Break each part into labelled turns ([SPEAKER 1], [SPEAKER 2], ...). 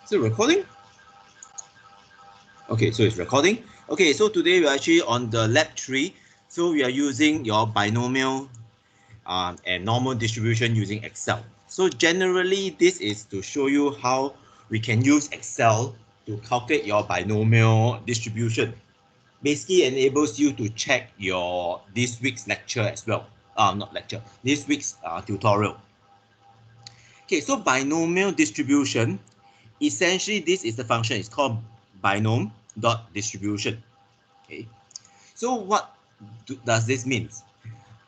[SPEAKER 1] Is it recording? Okay, so it's recording. Okay, so today we're actually on the lab 3. So we are using your binomial and normal distribution using Excel. So generally, this is to show you how we can use Excel to calculate your binomial distribution. Basically enables you to check your this week's lecture as well. Not lecture, this week's tutorial. Okay, so binomial distribution, essentially this is the function. It's called binom.distribution. Okay, so what does this mean?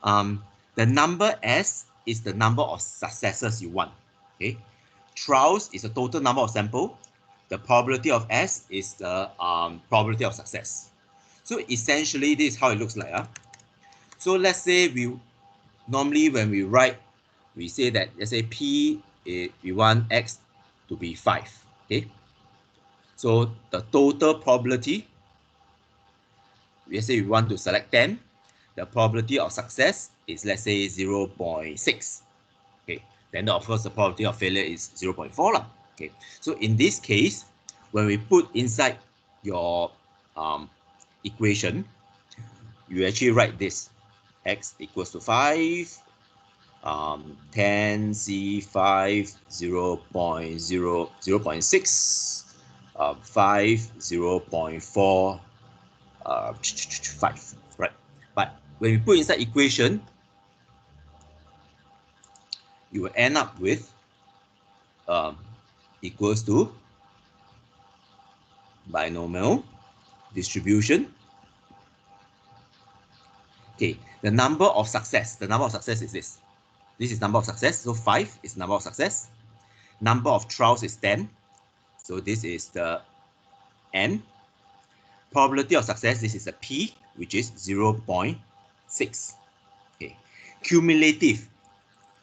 [SPEAKER 1] The number S is the number of successes you want. Okay, trials is the total number of sample. The probability of S is the probability of success. So essentially, this is how it looks like. So let's say normally when we write, we say that let's say P, we want X to be 5. Okay. So the total probability, let's say we want to select 10. The probability of success is, let's say, 0.6. Okay. Then of course the probability of failure is 0.4 lah. Okay. So in this case, when we put inside your equation, you actually write this: X equals to 5, 10 C5 0.6, 5 0.4, 5, right? But when we put inside equation, you will end up with equals to binomial distribution. Okay, the number of success is this. This is number of success, so 5 is number of success. Number of trials is 10, so this is the N. Probability of success, this is a P, which is 0.6. Okay, cumulative.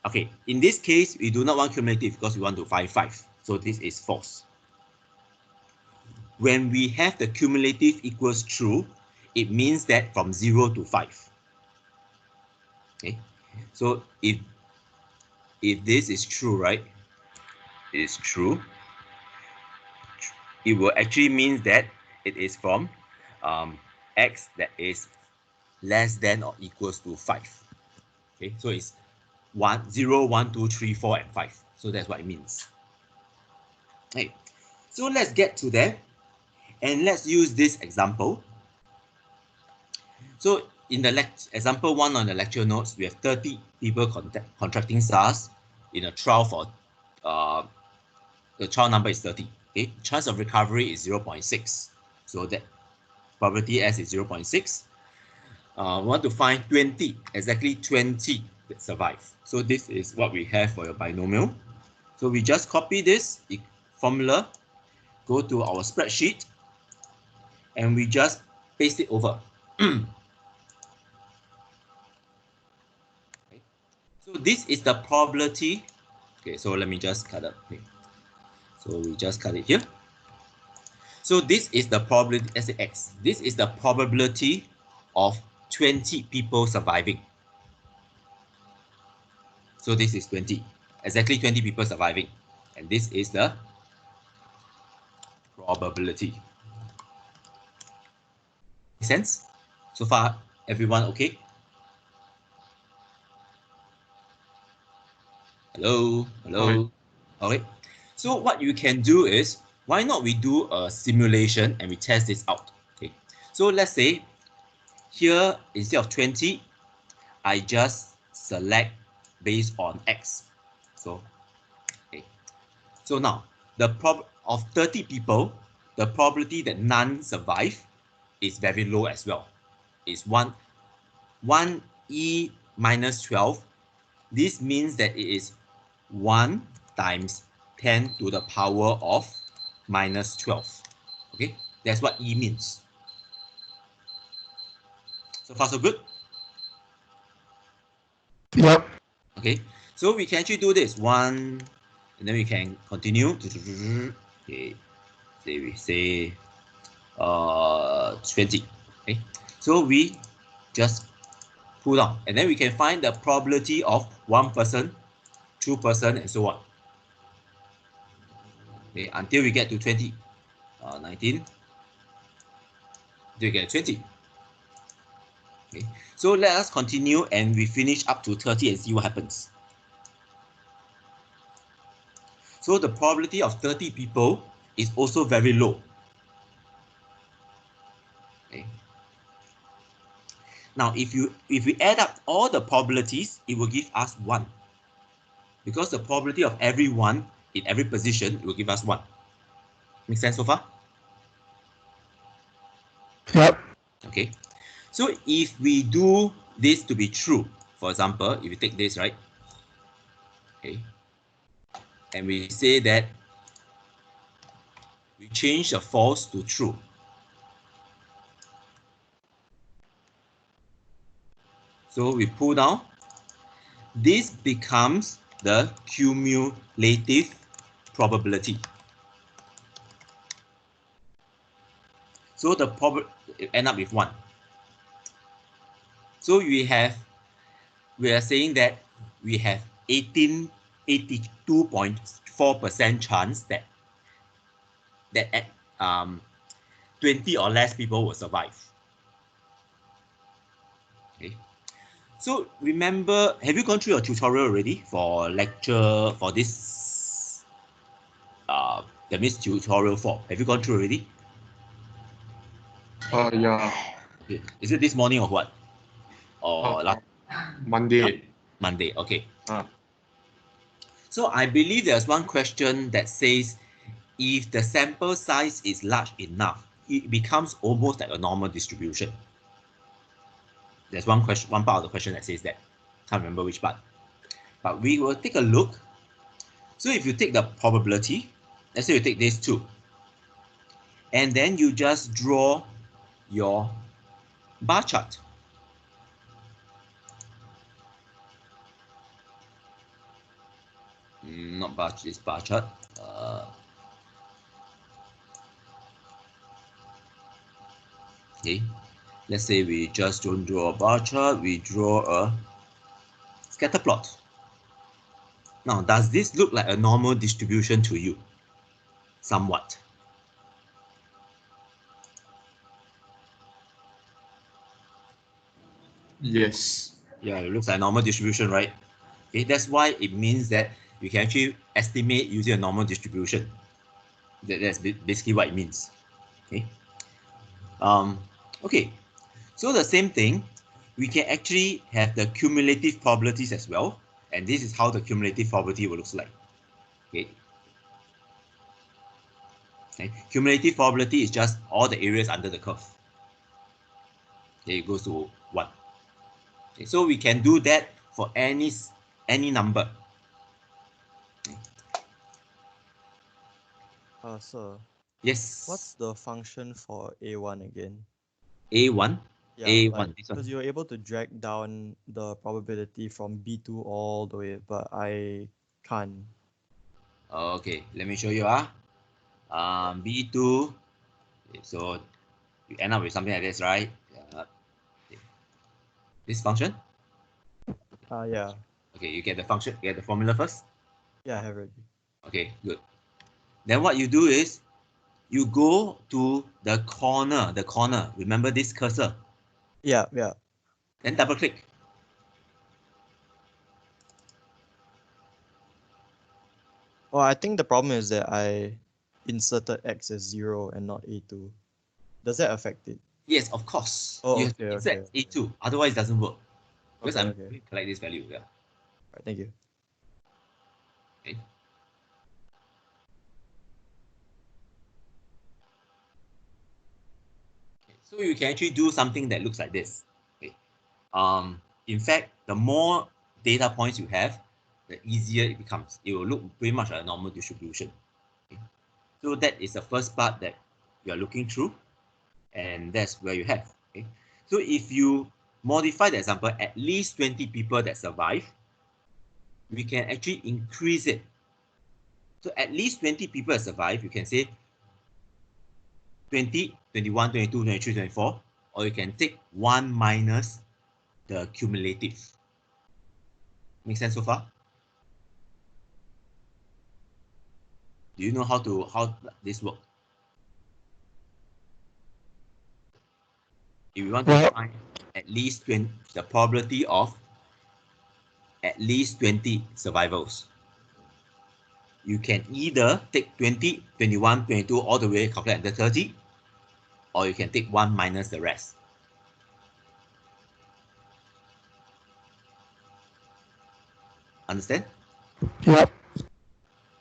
[SPEAKER 1] Okay, in this case, we do not want cumulative because we want to find 5, so this is false. When we have the cumulative equals true, it means that from 0 to 5. Okay, so if this is true, right, it is true, it will actually mean that it is from X that is less than or equals to 5. Okay, so it's 0, 1, 2, 3, 4, and 5. So that's what it means. Okay, so let's get to that, and let's use this example. So in the example 1 on the lecture notes, we have 30 people contracting SARS in a trial for the trial number is 30. Okay, chance of recovery is 0.6. So that probability S is 0.6. We want to find 20, exactly 20 that survive. So this is what we have for your binomial. So we just copy this formula, go to our spreadsheet, and we just paste it over. Okay. So this is the probability. Okay, so let me just cut it. Okay. So we just cut it here. So this is the probability, as X. This is the probability of 20 people surviving. So this is 20, exactly 20 people surviving. And this is the probability. Make sense? So far, everyone okay? Hello? Hello? Okay. So what you can do is, why not we do a simulation and we test this out? Okay. So let's say here, instead of 20, I just select based on X. So, okay. So now, the of 30 people, the probability that none survive is very low as well. It's 1 E minus 12. This means that it is 1 times 10 to the power of minus 12. Okay, that's what E means. So far, so good?
[SPEAKER 2] Yep.
[SPEAKER 1] Okay, so we can actually do this 1, and then we can continue. Okay, we say 20. Okay, so we just pull down, and then we can find the probability of 1 person, 2 person, and so on. Okay, until we get to 20. 19. Until we get 20. Okay, so let us continue and we finish up to 30 and see what happens. So the probability of 30 people is also very low. Okay. Now, if we add up all the probabilities, it will give us 1. Because the probability of everyone in every position, it will give us 1. Make sense so far?
[SPEAKER 2] Yep.
[SPEAKER 1] Okay. So if we do this to be true, for example, if you take this, right? Okay. And we say that we change the false to true. So we pull down. This becomes the cumulative probability. So the end up with 1. So we are saying that we have 82.4% chance that at 20 or less people will survive. Okay. So remember, have you gone through your tutorial already for lecture for this? That means tutorial 4. Have you gone through already?
[SPEAKER 2] Yeah.
[SPEAKER 1] Is it this morning or what? Or last
[SPEAKER 2] Monday.
[SPEAKER 1] Monday? Okay.
[SPEAKER 2] Uh,
[SPEAKER 1] So I believe there's one question that says, if the sample size is large enough, it becomes almost like a normal distribution. There's one question, one part of the question that says that. Can't remember which part. But we will take a look. So if you take the probability, let's say you take these two, and then you just draw your bar chart. Not bar, this bar chart. Okay, let's say we just don't draw a bar chart, we draw a scatter plot. Now, does this look like a normal distribution to you? Somewhat.
[SPEAKER 2] yes.
[SPEAKER 1] Yeah, it looks like a normal distribution, right? Okay, that's why it means that you can actually estimate using a normal distribution. That's basically what it means. Okay. Okay. So the same thing, we can actually have the cumulative probabilities as well, and this is how the cumulative probability will look like. Okay. Okay. Cumulative probability is just all the areas under the curve. Okay, it goes to 1. Okay, so we can do that for any number.
[SPEAKER 3] Sir,
[SPEAKER 1] Yes.
[SPEAKER 3] what's the function for A1 again?
[SPEAKER 1] A1.
[SPEAKER 3] Yeah,
[SPEAKER 1] A1.
[SPEAKER 3] like,
[SPEAKER 1] This one.
[SPEAKER 3] because you're able to drag down the probability from B2 all the way, but I can't.
[SPEAKER 1] Okay, let me show you. B2. Okay, so you end up with something like this, right? This function.
[SPEAKER 3] Yeah.
[SPEAKER 1] Okay, you get the function, get the formula first.
[SPEAKER 3] Yeah, I have already.
[SPEAKER 1] Okay, good. Then what you do is you go to the corner. Remember this cursor?
[SPEAKER 3] Yeah, yeah.
[SPEAKER 1] Then double click.
[SPEAKER 3] Oh, I think the problem is that I inserted X as 0 and not A2. Does that affect it?
[SPEAKER 1] Yes, of course.
[SPEAKER 3] Oh,
[SPEAKER 1] You have to
[SPEAKER 3] okay,
[SPEAKER 1] insert
[SPEAKER 3] okay.
[SPEAKER 1] A2, otherwise it doesn't work. Because
[SPEAKER 3] Okay,
[SPEAKER 1] I'm
[SPEAKER 3] okay.
[SPEAKER 1] going to collect this value. Yeah.
[SPEAKER 3] Right, thank you.
[SPEAKER 1] Okay. So you can actually do something that looks like this. Okay. In fact, the more data points you have, the easier it becomes. It will look pretty much like a normal distribution. Okay. So that is the first part that you are looking through, and that's where you have. Okay. So if you modify the example, at least 20 people that survive, we can actually increase it. So at least 20 people that survive, you can say 20, 21, 22, 23, 24, or you can take 1 minus the cumulative. Make sense so far? Do you know how this works? If we want to find at least 20, the probability of at least 20 survivals, you can either take 20, 21, 22 all the way calculate under 30, or you can take 1 minus the rest. Understand?
[SPEAKER 2] Yep.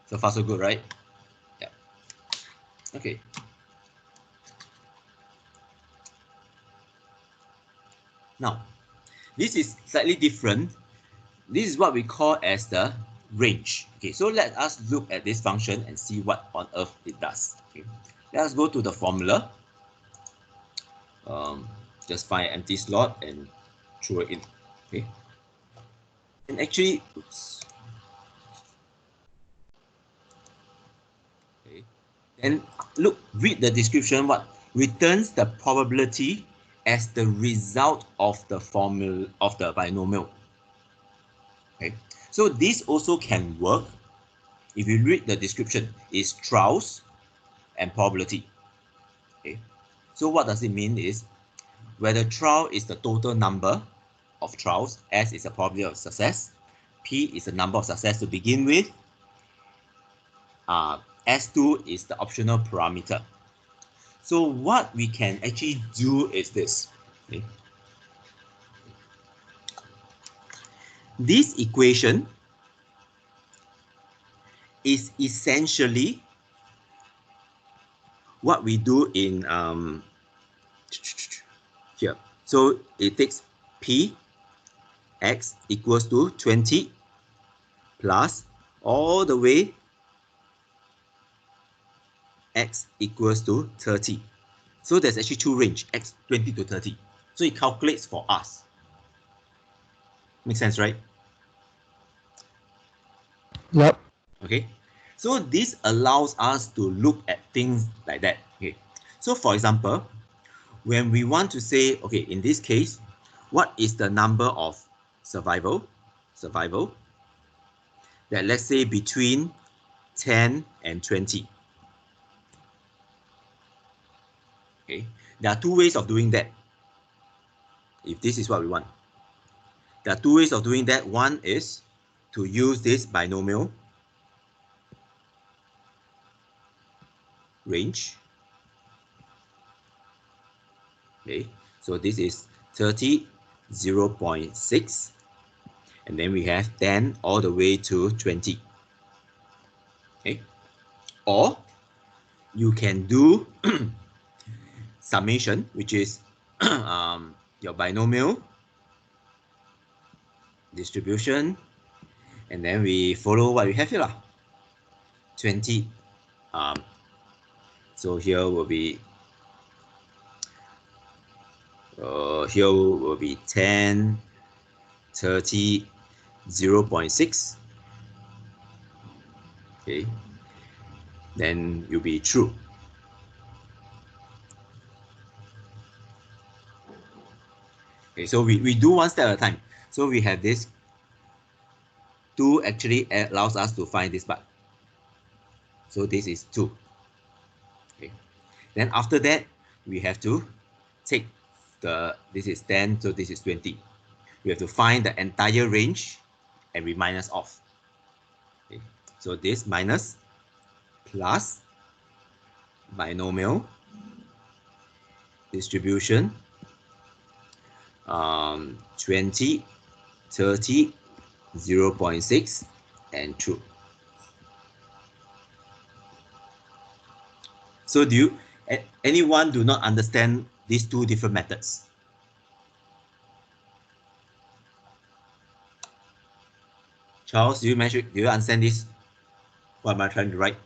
[SPEAKER 1] So far so good, right? Yeah. Okay. Now, this is slightly different. This is what we call as the range. Okay, so let us look at this function and see what on earth it does. Okay, let us go to the formula. Just find an empty slot and throw it in. Okay, and actually, oops. Okay, then look, read the description. What returns the probability as the result of the formula of the binomial. Okay, so this also can work if you read the description. Is trials and probability. Okay, so what does it mean is where the trial is the total number of trials, S is the probability of success, P is the number of success to begin with, S2 is the optional parameter. So what we can actually do is this. Okay, this equation is essentially what we do in here. So it takes P x equals to 20 plus all the way x equals to 30. So there's actually two range, x 20 to 30. So it calculates for us. Makes sense, right?
[SPEAKER 2] Yep.
[SPEAKER 1] Okay. So this allows us to look at things like that. Okay. So for example, when we want to say, okay, in this case, what is the number of survival that, let's say, between 10 and 20. Okay, there are two ways of doing that. If this is what we want, there are two ways of doing that. One is to use this binomial range. Okay, so this is 30, 0.6, and then we have 10 all the way to 20. Okay, or you can do summation, which is your binomial distribution, and then we follow what we have here, 20. So here will be 10, 30, 0.6. Okay, then you'll be true. Okay, so we do one step at a time. So we have this 2 actually allows us to find this part. So this is 2. Okay, then after that we have to take this is 10, so this is 20. We have to find the entire range and we minus off. Okay, so this minus plus binomial distribution 20, 30, 0.6, and true. So anyone do not understand these two different methods? Charles, do you understand this? What am I trying to write?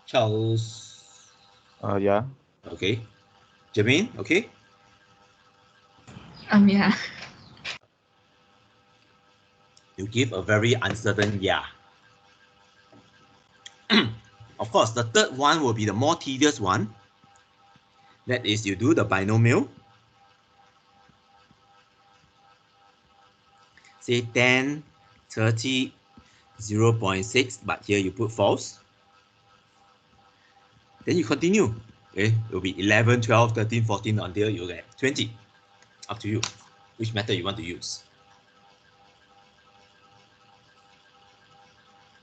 [SPEAKER 1] Charles.
[SPEAKER 3] Yeah.
[SPEAKER 1] Okay. Jermaine, okay?
[SPEAKER 4] Yeah.
[SPEAKER 1] You give a very uncertain yeah. Of course, the third one will be the more tedious one. That is, you do the binomial. Say 10, 30, 0.6, but here you put false. Then you continue. Okay, it will be 11, 12, 13, 14 until you get 20. Up to you, which method you want to use.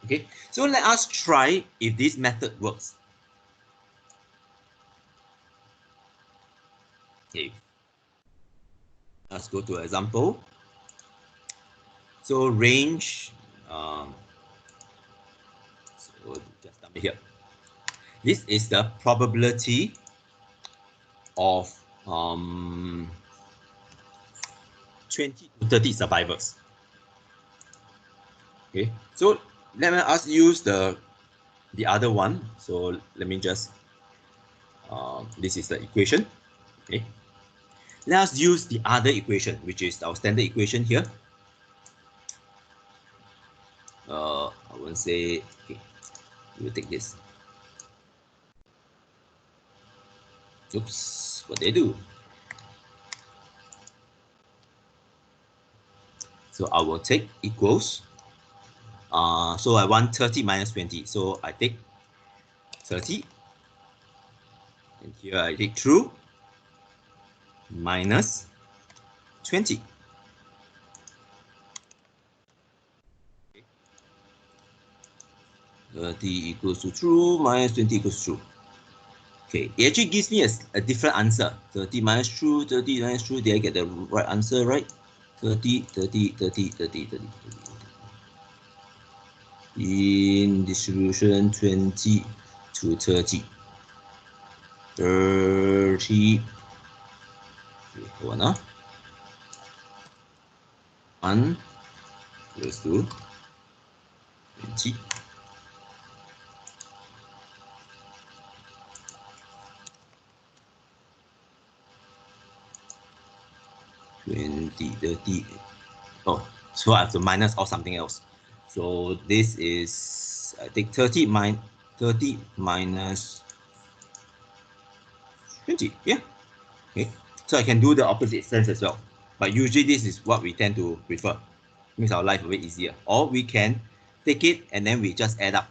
[SPEAKER 1] Okay, so let us try if this method works. Okay, let's go to example. So range, so just dump it here. This is the probability of 20 to 30 survivors. Okay, so let us use the other one. So let me just this is the equation. Okay, let us use the other equation, which is our standard equation here. I won't say, okay, we'll take this. Oops, what they do? So I will take equals. So I want 30 minus 20. So I take 30. And here I take true minus 20. 30 equals to true minus 20 equals true. Okay, it actually gives me a different answer. 30 minus true, 30 minus true. Did I get the right answer right? 30, 30, 30, 30, 30, 30. In distribution 20 to 30. 30. Okay, hold on. 1 equals to 20. 20, 30. Oh, so I have to minus off something else. So this is, I take 30 minus 20. Yeah. Okay. So I can do the opposite sense as well. But usually this is what we tend to prefer. Makes our life a bit easier. Or we can take it and then we just add up.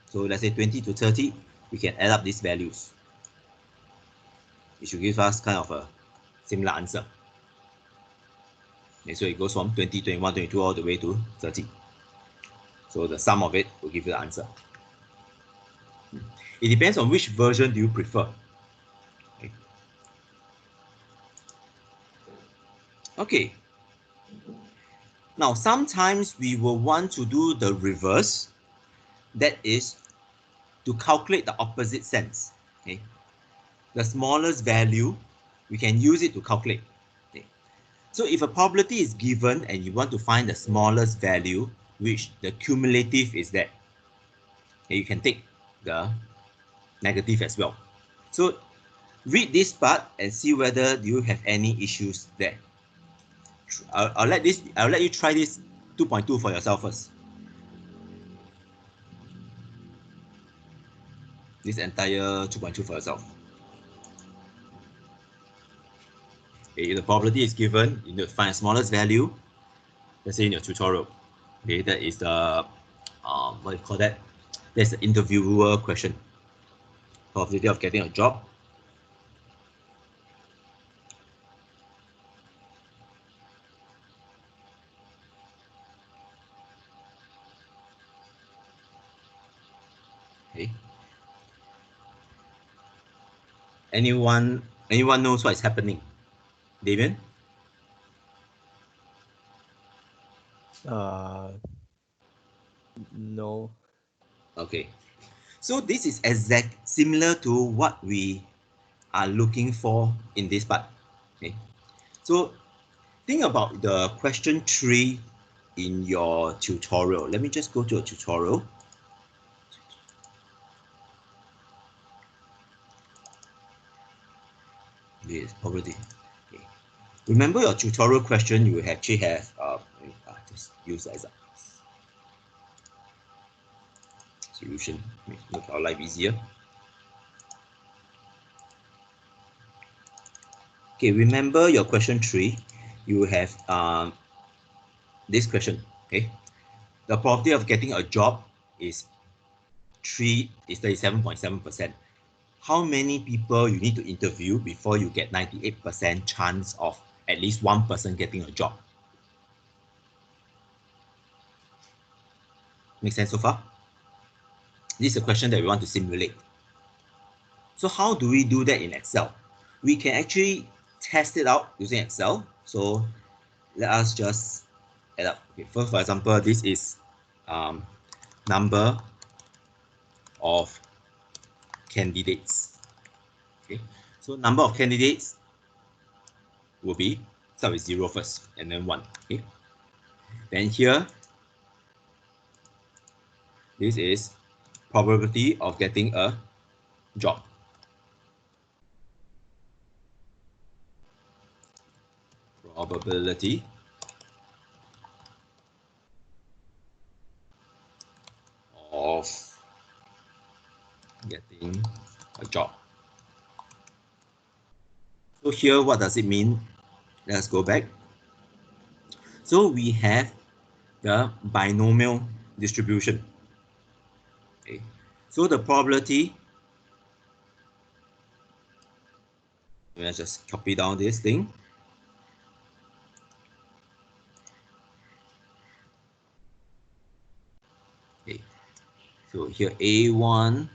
[SPEAKER 1] So let's say 20 to 30, we can add up these values. It should give us kind of a similar answer. Okay, so it goes from 20, 21, 22 all the way to 30. So the sum of it will give you the answer. It depends on which version do you prefer. Okay. Okay. Now, sometimes we will want to do the reverse. That is to calculate the opposite sense. Okay. The smallest value, we can use it to calculate. Okay. So if a probability is given and you want to find the smallest value, which the cumulative is that, okay, you can take the negative as well. So read this part and see whether you have any issues there. I'll let you try this 2.2 for yourself first. This entire 2.2 for yourself. Okay, if the probability is given, you need to find the smallest value. Let's say in your tutorial. Okay, that is the what do you call that? That's the interviewer question. Probability of getting a job. Okay. Anyone knows what is happening? Davian?
[SPEAKER 3] No.
[SPEAKER 1] Okay. So this is similar to what we are looking for in this part. Okay. So think about the question 3 in your tutorial. Let me just go to a tutorial. Yes, probability. Okay. Remember your tutorial question, you actually have, just use as a solution, make our life easier. Okay, remember your question 3, you have this question, okay? the probability of getting a job is 37.7%. How many people you need to interview before you get 98% chance of at least one person getting a job? Make sense so far? This is a question that we want to simulate. So how do we do that in Excel? We can actually test it out using Excel. So let us just add up. Okay, first, for example, this is number of candidates. Okay, so number of candidates will be start with 0 first and then 1. Okay, then here this is probability of getting a job. Probability of getting a job. So here, what does it mean? Let's go back. So we have the binomial distribution. Okay. So the probability, let's just copy down this thing. Okay. So here A1,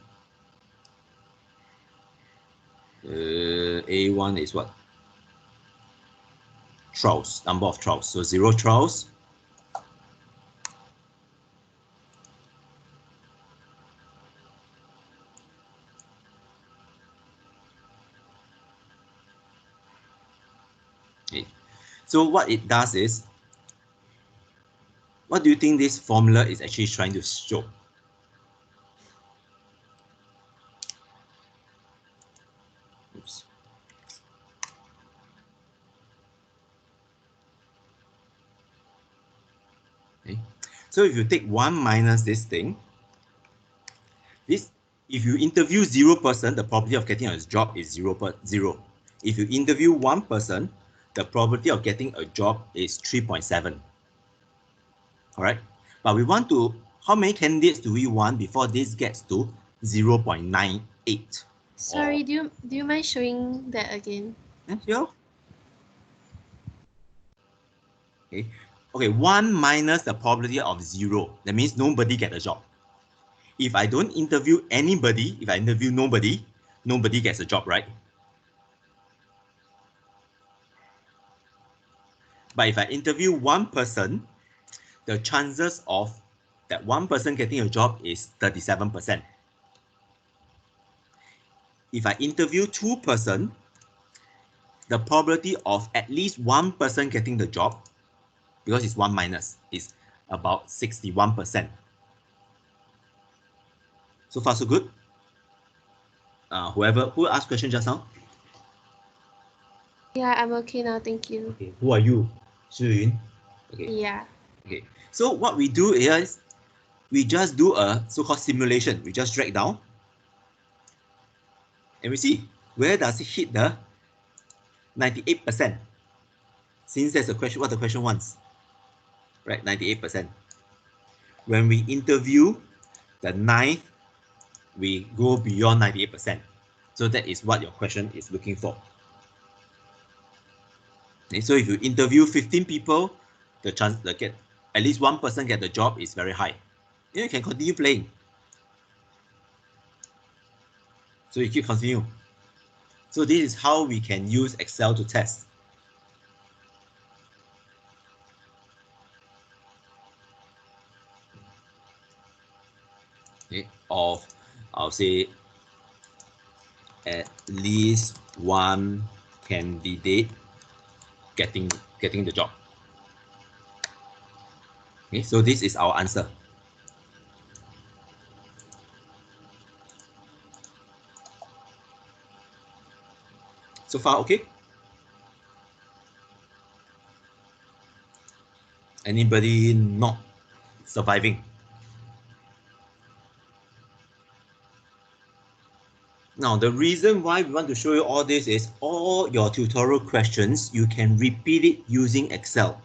[SPEAKER 1] A1 is what? Trials, number of trials. So 0 trials. Okay. So what it does is, what do you think this formula is actually trying to show? Oops. Okay. So if you take 1 minus this thing, this, if you interview 0 person, the probability of getting a job is 0 per 0. If you interview 1 person, the probability of getting a job is 3.7. All right, but we want to, how many candidates do we want before this gets to 0.98?
[SPEAKER 4] Sorry, do you mind showing that again?
[SPEAKER 1] Sure. Okay. Okay, 1 minus the probability of 0. That means nobody get a job. If I don't interview anybody, if I interview nobody, nobody gets a job, right? But if I interview 1 person, the chances of that 1 person getting a job is 37%. If I interview 2 person, the probability of at least 1 person getting the job, because it's 1 minus, is about 61%. So far, so good. Who asked question just now?
[SPEAKER 4] Yeah, I'm okay now, thank you.
[SPEAKER 1] Okay, who are you? Shiyun. Okay.
[SPEAKER 4] Yeah.
[SPEAKER 1] Okay. So what we do is we just do a so-called simulation. We just drag down and we see where does it hit the 98%. Since there's a question, what the question wants, right? 98%. When we interview the 9th, we go beyond 98%. So that is what your question is looking for. Okay, so if you interview 15 people, the chance to get at least 1 person get the job is very high. You can continue playing. So you keep continue. So this is how we can use Excel to test. Okay, of, I'll say, at least 1 candidate getting the job. Okay, so this is our answer. So far, okay? Anybody not surviving? Now, the reason why we want to show you all this is all your tutorial questions, you can repeat it using Excel.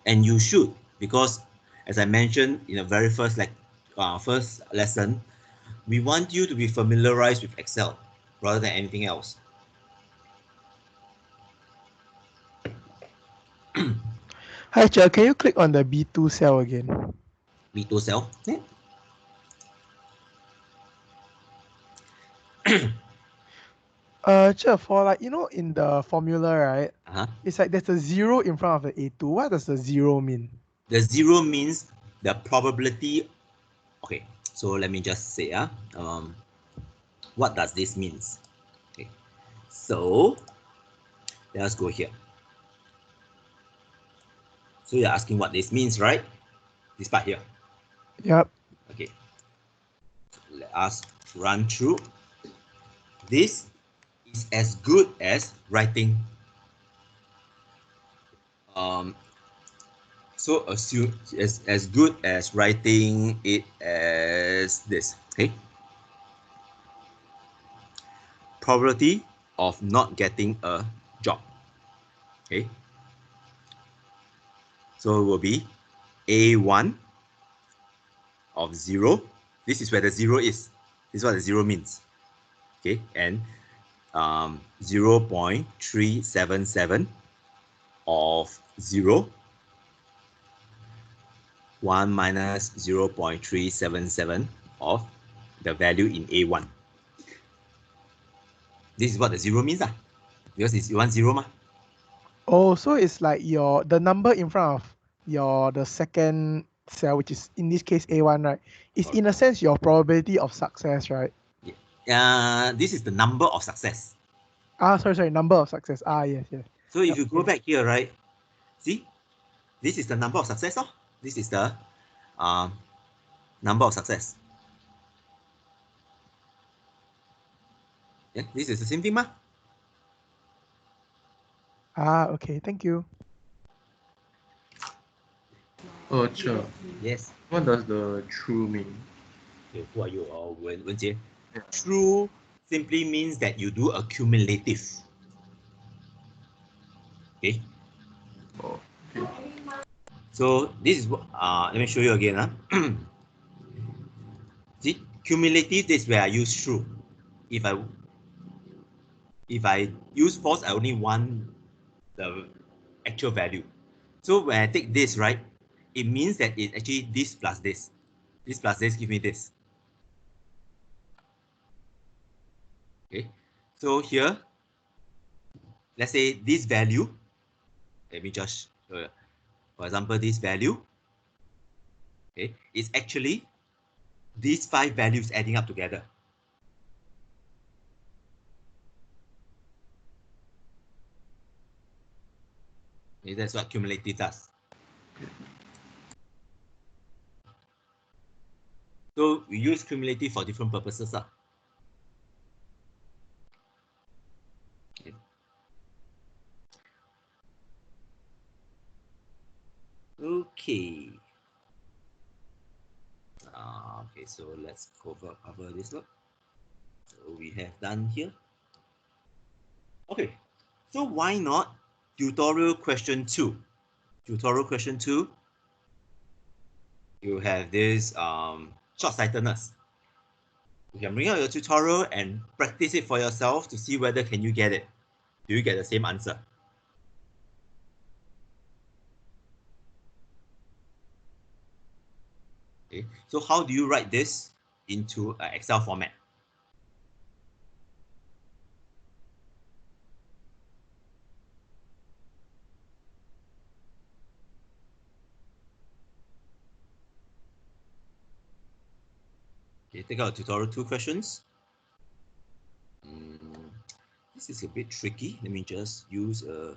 [SPEAKER 1] And you should, because as I mentioned in the very first first lesson, we want you to be familiarized with Excel rather than anything else.
[SPEAKER 2] Hi, Cher, can you click on the B2 cell again?
[SPEAKER 1] B2 cell. Okay.
[SPEAKER 2] Cher, for like, you know, in the formula, right?
[SPEAKER 1] Uh-huh.
[SPEAKER 2] It's like there's a 0 in front of the A2. What does the 0 mean?
[SPEAKER 1] The 0 means the probability. Okay, so let me just say, what does this means? Okay, so let us go here. So you're asking what this means, right? This part here.
[SPEAKER 2] Yep.
[SPEAKER 1] Okay, let us run through. This is as good as writing. So assume as good as writing it as this. Okay. Probability of not getting a job. Okay. So it will be A1 of 0. This is where the 0 is. This is what the 0 means. Okay. And 0.377 of 0. 1 minus 0.377 of the value in A1. This is what the 0 means, because it's 1 0 ma.
[SPEAKER 2] Oh, so it's like the number in front of the second cell, which is in this case A1, right? Is in a sense your probability of success, right?
[SPEAKER 1] This is the number of success.
[SPEAKER 2] Sorry, number of success. Yes.
[SPEAKER 1] So if
[SPEAKER 2] Yep,
[SPEAKER 1] you go
[SPEAKER 2] okay.
[SPEAKER 1] back here, right? See, this is the number of success. This is the number of success. Yeah, this is the same thing, ma.
[SPEAKER 2] Okay, thank you.
[SPEAKER 5] Sure.
[SPEAKER 1] Yes.
[SPEAKER 5] What does the true mean?
[SPEAKER 1] Okay, who are you? Wenjie.
[SPEAKER 5] Yeah.
[SPEAKER 1] True simply means that you do a cumulative. Okay.
[SPEAKER 5] Oh, okay.
[SPEAKER 1] So this is let me show you again. See, cumulative is where I use true. If I use false, I only want the actual value. So when I take this, right, it means that it's actually this plus this. This plus this give me this. Okay. So here, let's say this value, let me just, for example, this value, okay, is actually these 5 values adding up together. Okay, that's what cumulative does. So we use cumulative for different purposes. Okay. Okay. Okay, so let's cover this look. So we have done here. Okay, so why not tutorial question 2? Tutorial question 2, you have this short-sightedness. You can bring out your tutorial and practice it for yourself to see whether can you get it. Do you get the same answer? Okay, so how do you write this into an Excel format? Okay, take out tutorial 2 questions. This is a bit tricky. Let me just use yeah,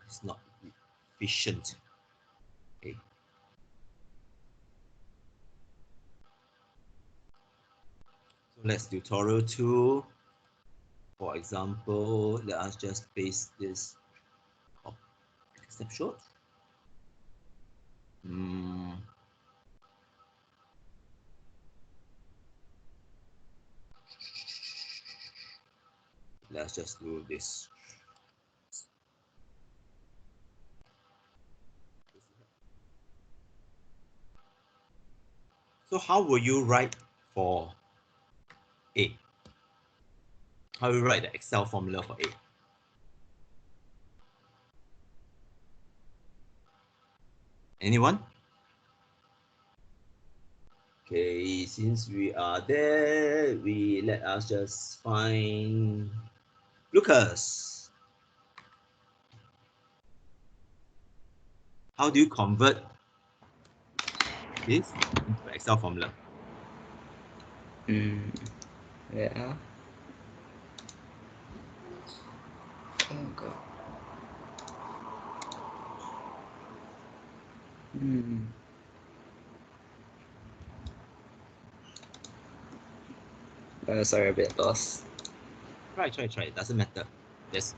[SPEAKER 1] it's not efficient. Okay. So let's tutorial 2. For example, let us just paste this snapshot. Let's just do this. So how will you write for A? How will you write the Excel formula for A? Anyone? Okay, since we are there, let us just find Lucas. How do you convert this into Excel formula?
[SPEAKER 6] Yeah. Oh god. Sorry, a bit lost.
[SPEAKER 1] Try. It doesn't matter. Yes.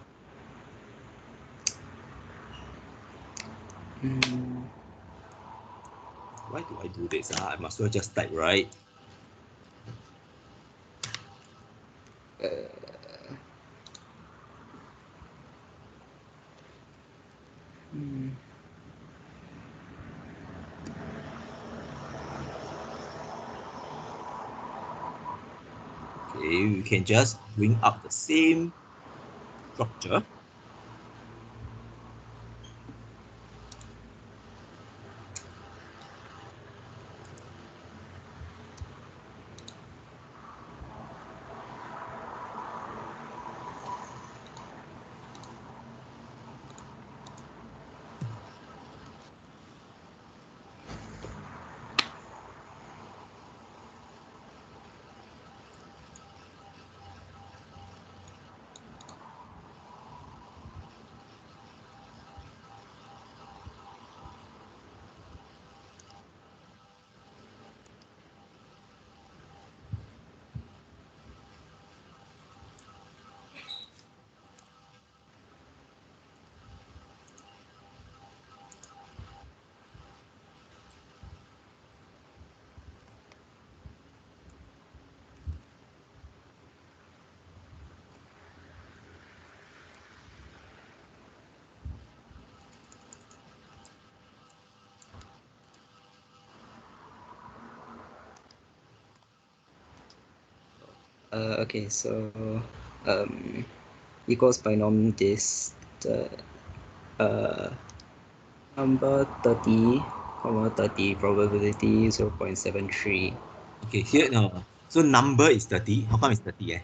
[SPEAKER 1] Why do I do this? I must well just type, right? Okay, we can just bring up the same structure.
[SPEAKER 6] Okay, so equals binomial dist number 30, 30 probability 0.73.
[SPEAKER 1] Okay, here no. So number is 30. How come it's 30?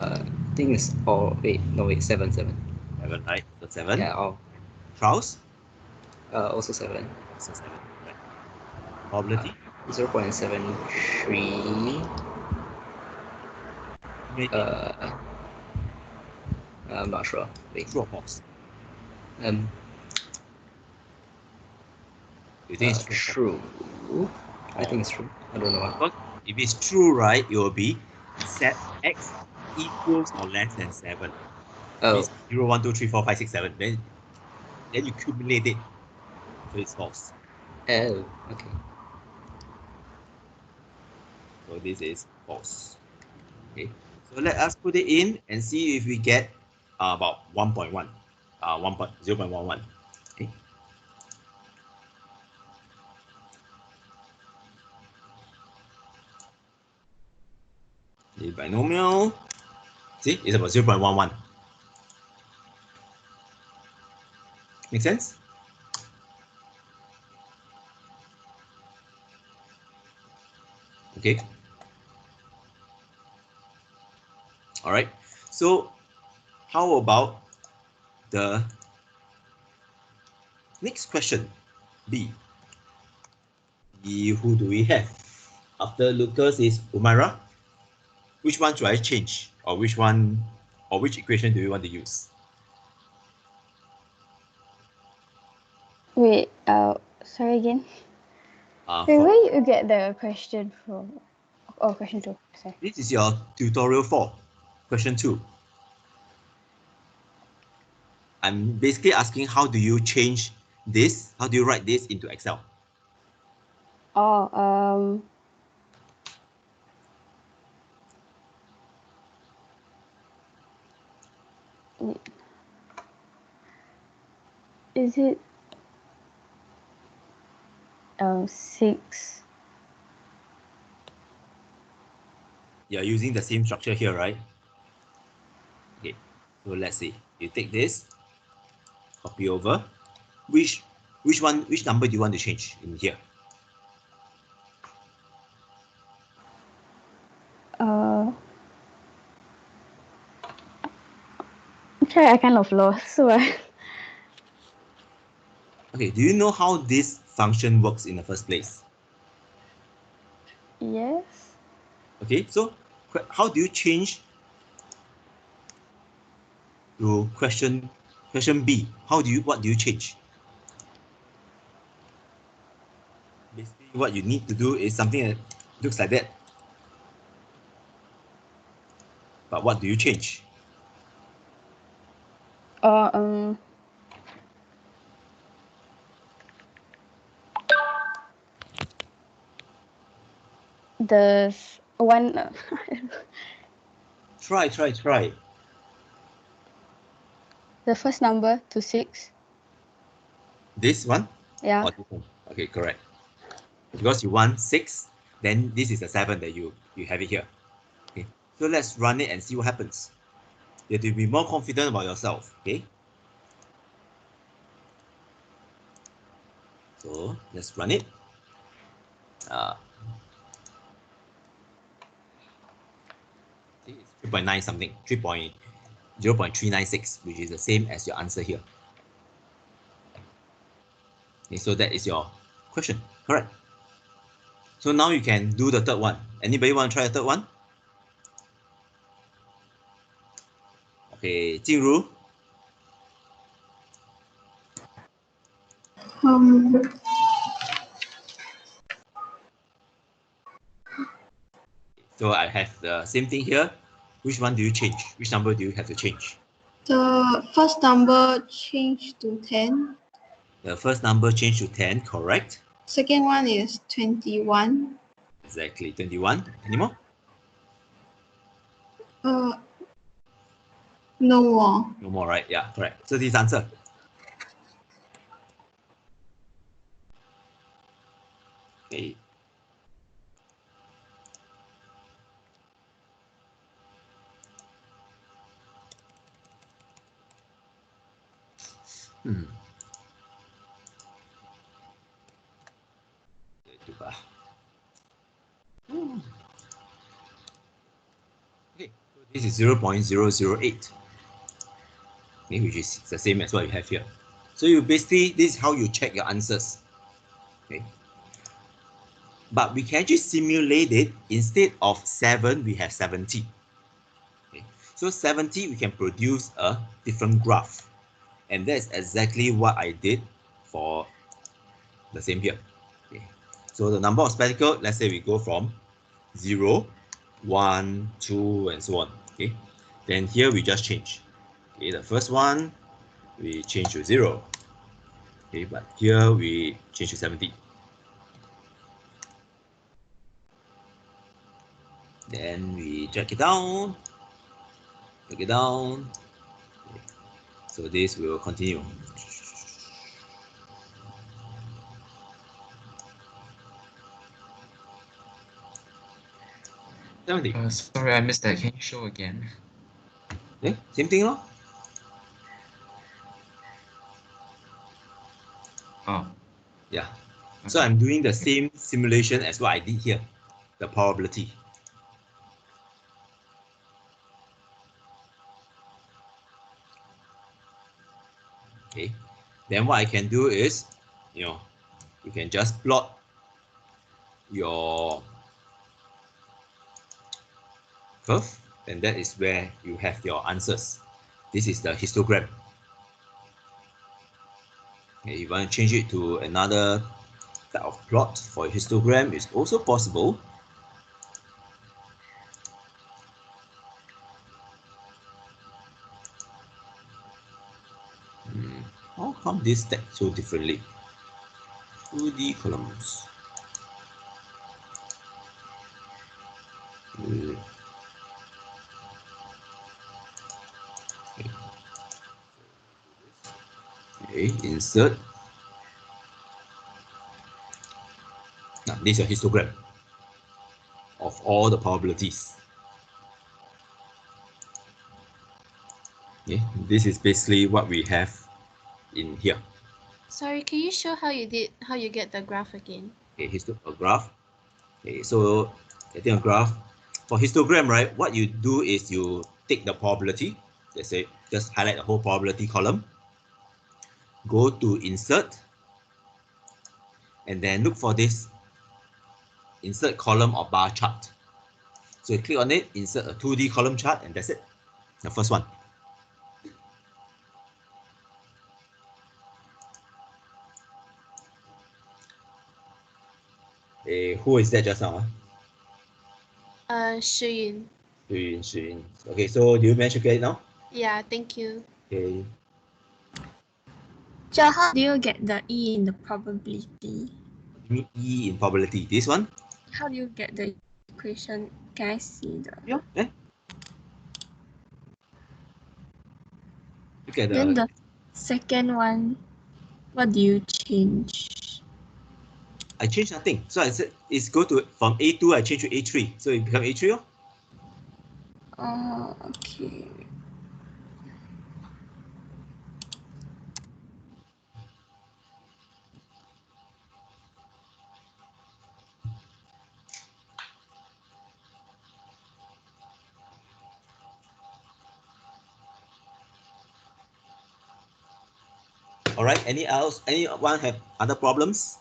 [SPEAKER 6] I think it's wait 7.
[SPEAKER 1] 7, right? So 7.
[SPEAKER 6] Yeah, all
[SPEAKER 1] Trials?
[SPEAKER 6] also 7.
[SPEAKER 1] So 7, right? Probability?
[SPEAKER 6] 0.73.
[SPEAKER 1] Maybe
[SPEAKER 6] I'm not sure. Wait.
[SPEAKER 1] true or false? You think it's true?
[SPEAKER 6] True. I think it's true. I don't know what.
[SPEAKER 1] Because if it's true, right, it will be set x equals or less than 7.
[SPEAKER 6] Oh,
[SPEAKER 1] Means 0, 1, 2, 3, 4, 5, 6, 7. Then you accumulate it. So it's false.
[SPEAKER 6] okay.
[SPEAKER 1] So this is false. Okay. So let us put it in and see if we get about 1.1. 0.11. Okay. The binomial, see, it's about 0.11. Make sense? Okay. All right. So how about the next question? B. Who do we have? After Lucas is Umaira. Which one should I change? Or which equation do we want to use?
[SPEAKER 7] Wait, sorry again. Wait,
[SPEAKER 1] For,
[SPEAKER 7] where you get the question from? Oh, question 2. Sorry.
[SPEAKER 1] this is your tutorial 4, question 2. I'm basically asking how do you change this? How do you write this into Excel?
[SPEAKER 7] Oh, is it 6
[SPEAKER 1] you're using the same structure here, right? Okay, so let's see. You take this, copy over. Which number do you want to change in here?
[SPEAKER 7] Actually, I kind of lost. So
[SPEAKER 1] Okay, do you know how this function works in the first place?
[SPEAKER 7] yes.
[SPEAKER 1] Okay, so how do you change to question B? What do you change? Basically, what you need to do is something that looks like that. But what do you change?
[SPEAKER 7] The one.
[SPEAKER 1] Try.
[SPEAKER 7] The first number to 6.
[SPEAKER 1] This one?
[SPEAKER 7] Yeah.
[SPEAKER 1] Or this one? Okay, correct. Because you want 6, then this is the 7 that you have it here. Okay, so let's run it and see what happens. You have to be more confident about yourself. Okay. So let's run it. It's 3.9 something, 0.396, which is the same as your answer here. Okay, so that is your question, correct? So now you can do the third one. Anybody want to try the third one? Okay, Jingru. So I have the same thing here. Which one do you change? Which number do you have to change?
[SPEAKER 8] The first number changed to 10.
[SPEAKER 1] The first number changed to 10, correct?
[SPEAKER 8] Second one is 21.
[SPEAKER 1] Exactly, 21. Any more?
[SPEAKER 8] No more.
[SPEAKER 1] No more, right? Yeah, correct. So this answer. Okay. Okay, so this is 0.008, okay, which is the same as what you have here. So you basically, this is how you check your answers. Okay. But we can actually simulate it. Instead of 7, we have 70. Okay. So 70, we can produce a different graph. And that's exactly what I did for the same here. Okay. So the number of spectacle, let's say we go from 0, 1, 2, and so on. Okay. Then here we just change. Okay, the first one, we change to 0. Okay, but here we change to 70. Then we drag it down, drag it down. Okay. So this will continue.
[SPEAKER 9] Sorry, I missed that. Can you show again?
[SPEAKER 1] Okay, same thing, lor.
[SPEAKER 9] Oh.
[SPEAKER 1] Yeah. So I'm doing the same simulation as what I did here, the probability. Okay. Then what I can do is, you can just plot your curve, and that is where you have your answers. This is the histogram. Okay, if you want to change it to another type of plot for a histogram, is also possible. How come this stack so differently? 2D columns. Okay, insert. Now, this is a histogram of all the probabilities. Okay, this is basically what we have in here.
[SPEAKER 4] Sorry, can you show how you get the graph again?
[SPEAKER 1] Okay, graph. Okay, so getting a graph for histogram, right? What you do is you take the probability. Let's say just highlight the whole probability column. Go to insert, and then look for this insert column or bar chart. So you click on it, insert a 2D column chart, and that's it. The first one. Who is that just now?
[SPEAKER 4] Shuyun.
[SPEAKER 1] Shuyun. Okay, so do you manage to get it now?
[SPEAKER 4] Yeah, thank you.
[SPEAKER 1] Okay.
[SPEAKER 10] So how do you get the E in the probability?
[SPEAKER 1] E in probability. This one?
[SPEAKER 10] How do you get the equation? Can I see the?
[SPEAKER 1] Yeah. Look at
[SPEAKER 10] Then the second one, what do you change?
[SPEAKER 1] I changed nothing. So I said it's go to from A2, I change to A3. So it become A3.
[SPEAKER 10] Oh, okay.
[SPEAKER 1] All right. Anyone have other problems?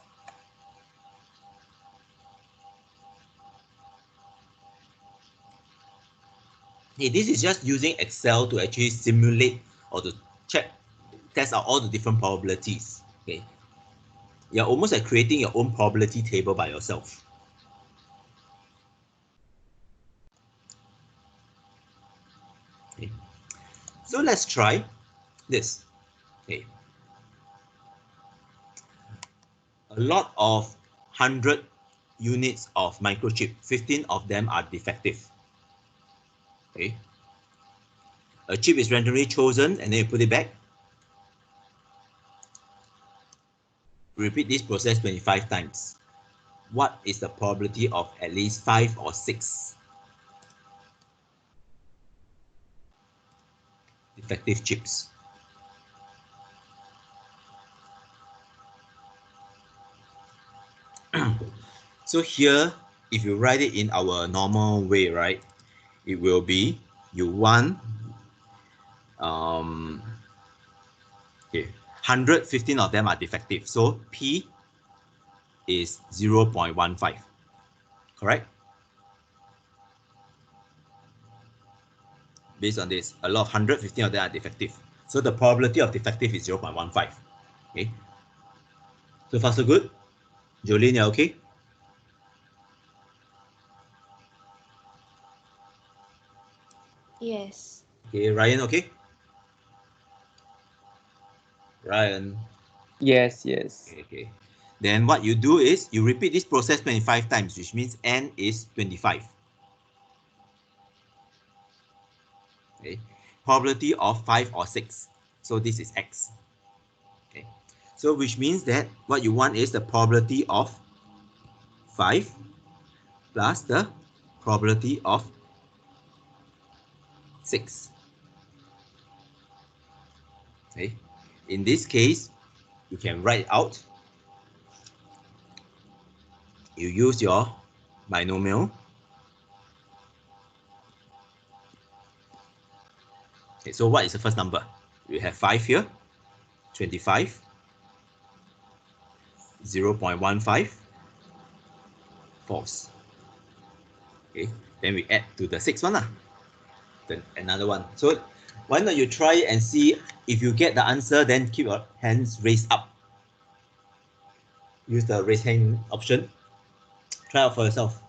[SPEAKER 1] Hey, this is just using Excel to actually simulate or to test out all the different probabilities. Okay. You're almost like creating your own probability table by yourself. Okay. So let's try this. Okay. A lot of 100 units of microchip, 15 of them are defective. Okay. A chip is randomly chosen and then you put it back. Repeat this process 25 times. What is the probability of at least 5 or 6 defective chips? So here, if you write it in our normal way, right, it will be you want okay, 115 of them are defective. So P is 0.15, correct? Based on this, a lot of 115 of them are defective. So the probability of defective is 0.15. Okay. So far so good? Jolene, you okay?
[SPEAKER 4] Yes.
[SPEAKER 1] Okay, Ryan, okay? Ryan.
[SPEAKER 6] Yes.
[SPEAKER 1] Okay. Then what you do is you repeat this process 25 times, which means n is 25. Okay. Probability of 5 or 6. So this is x. Okay. So which means that what you want is the probability of 5 plus the probability of 6. Okay. In this case, you can write out. You use your binomial. Okay, so what is the first number? We have 5 here, 25, 0.15, false. Okay, then we add to the sixth one lah. Then another one. So why not you try and see if you get the answer, then keep your hands raised up. Use the raise hand option. Try out for yourself.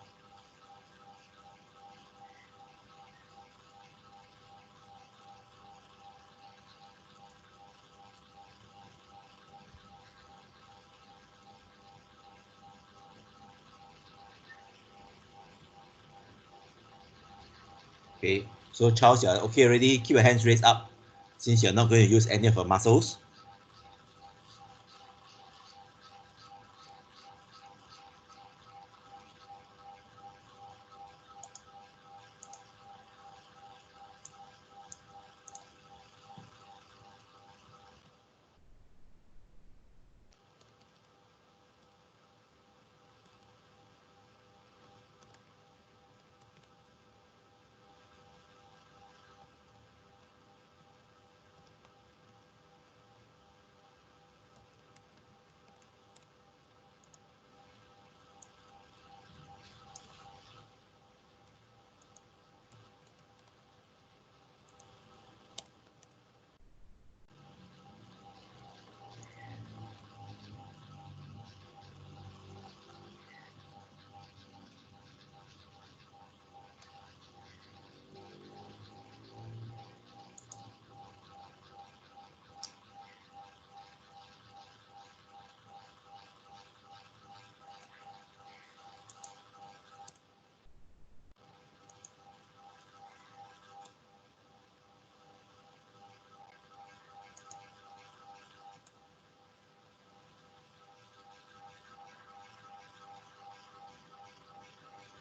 [SPEAKER 1] Okay, so Charles, you're okay already. Keep your hands raised up since you're not going to use any of your muscles.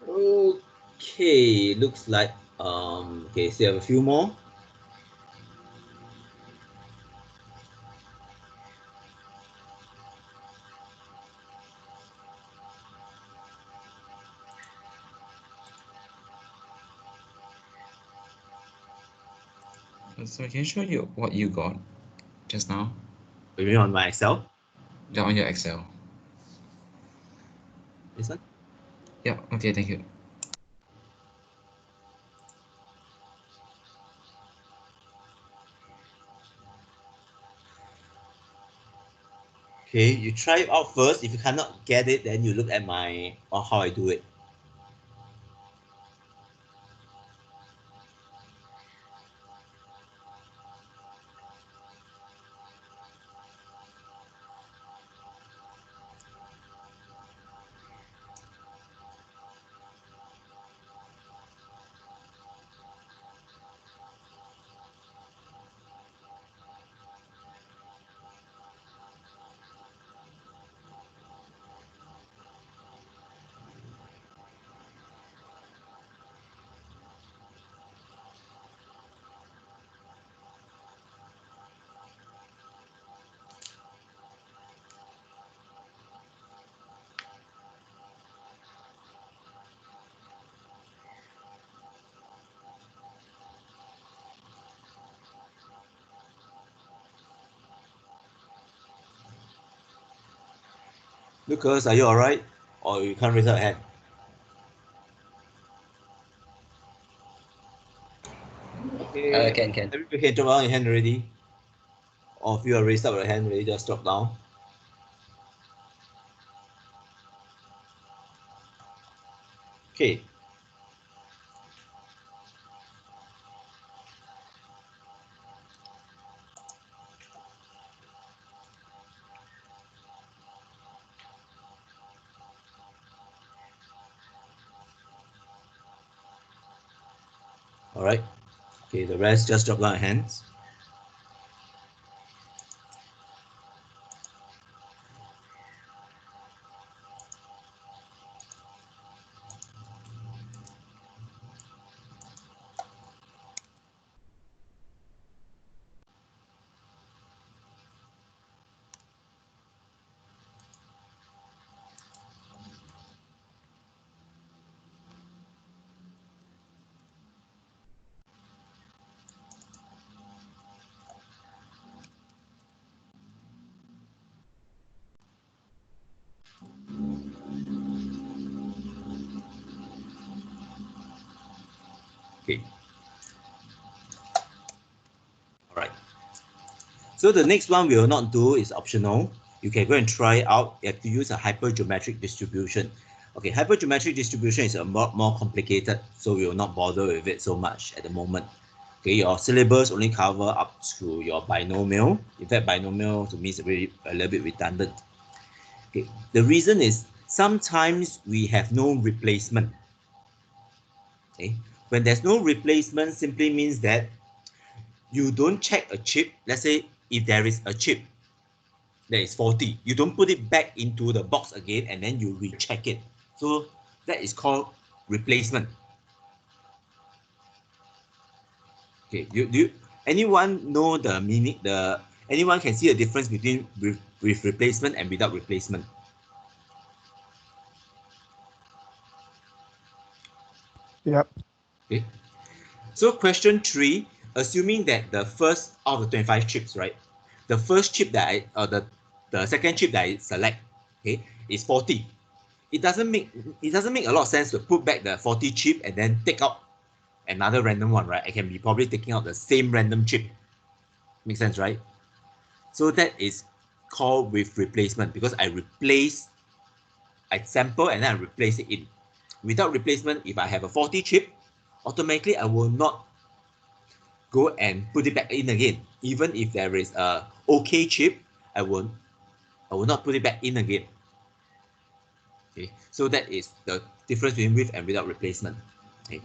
[SPEAKER 1] Okay, looks like okay, so you have a few more.
[SPEAKER 9] So can you show you what you got just now?
[SPEAKER 1] You mean on my Excel?
[SPEAKER 9] Yeah, on your Excel.
[SPEAKER 1] This one?
[SPEAKER 9] Yeah, okay, thank you.
[SPEAKER 1] Okay, you try it out first. If you cannot get it, then you look at my or how I do it. Lucas, are you alright? Or you can't raise your hand? Okay,
[SPEAKER 6] Can.
[SPEAKER 1] everybody can drop down your hand already. Or if you are raised up your hand already, just drop down. Okay. Alright. Okay, the rest just drop down your hands. Okay. Alright. So the next one we will not do is optional. You can go and try it out. You have to use a hypergeometric distribution. Okay, hypergeometric distribution is a lot more complicated, so we will not bother with it so much at the moment. Okay, your syllabus only cover up to your binomial. In fact, binomial to me is a little bit redundant. Okay, the reason is sometimes we have no replacement. Okay, when there's no replacement, simply means that you don't check a chip. Let's say if there is a chip that is faulty, you don't put it back into the box again and then you recheck it. So that is called replacement. Okay, anyone know the meaning? Anyone can see a difference between with replacement and without replacement?
[SPEAKER 2] Yep.
[SPEAKER 1] Okay. So question 3, assuming that the first out of the 25 chips, right? The first chip that the second chip that I select, okay, is faulty. It doesn't make a lot of sense to put back the faulty chip and then take out another random one, right? I can be probably taking out the same random chip. Makes sense, right? So that is called with replacement because I sample and then I replace it in. Without replacement, if I have a faulty chip, automatically I will not go and put it back in again. Even if there is a okay chip, I will not put it back in again. Okay, so that is the difference between with and without replacement. Okay.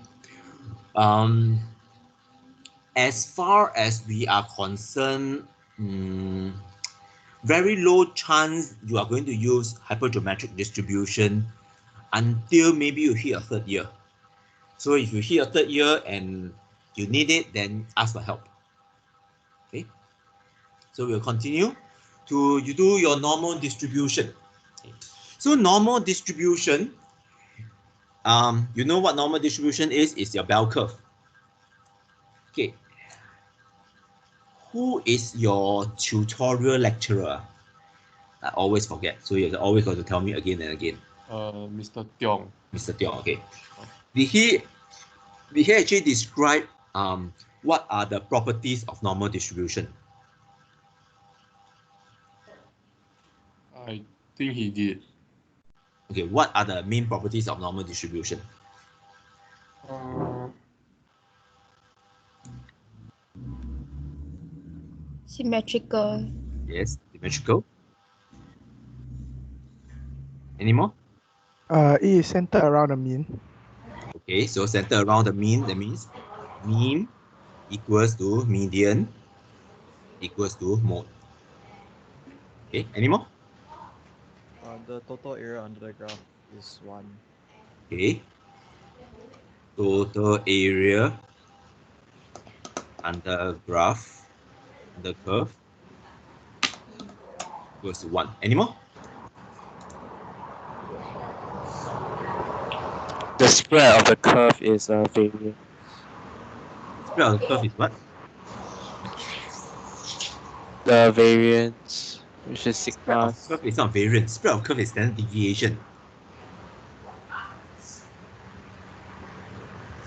[SPEAKER 1] As far as we are concerned, very low chance you are going to use hypergeometric distribution until maybe you hit a third year. So if you hit a third year and you need it, then ask for help. Okay. So we'll continue to you do your normal distribution. Okay. So normal distribution, you know what normal distribution is? It's your bell curve. Okay. Who is your tutorial lecturer? I always forget. So you always got to tell me again and again.
[SPEAKER 5] Mr. Tiong.
[SPEAKER 1] Mr. Tiong, okay. Did he actually describe what are the properties of normal distribution?
[SPEAKER 5] I think he did.
[SPEAKER 1] Okay, what are the main properties of normal distribution?
[SPEAKER 8] Symmetrical.
[SPEAKER 1] Yes, symmetrical. Any more?
[SPEAKER 2] It is centered around the mean.
[SPEAKER 1] Okay, so center around the mean, that means mean equals to median equals to mode. Okay, any more?
[SPEAKER 3] The total area under the graph is 1.
[SPEAKER 1] Okay. Total area under graph, the curve equals to 1. Any more?
[SPEAKER 11] The square of the curve is a variance.
[SPEAKER 1] Square of the curve is what?
[SPEAKER 11] The variance, which is
[SPEAKER 1] Spread of
[SPEAKER 11] sigma.
[SPEAKER 1] curve is not variance. Spread of curve is standard deviation.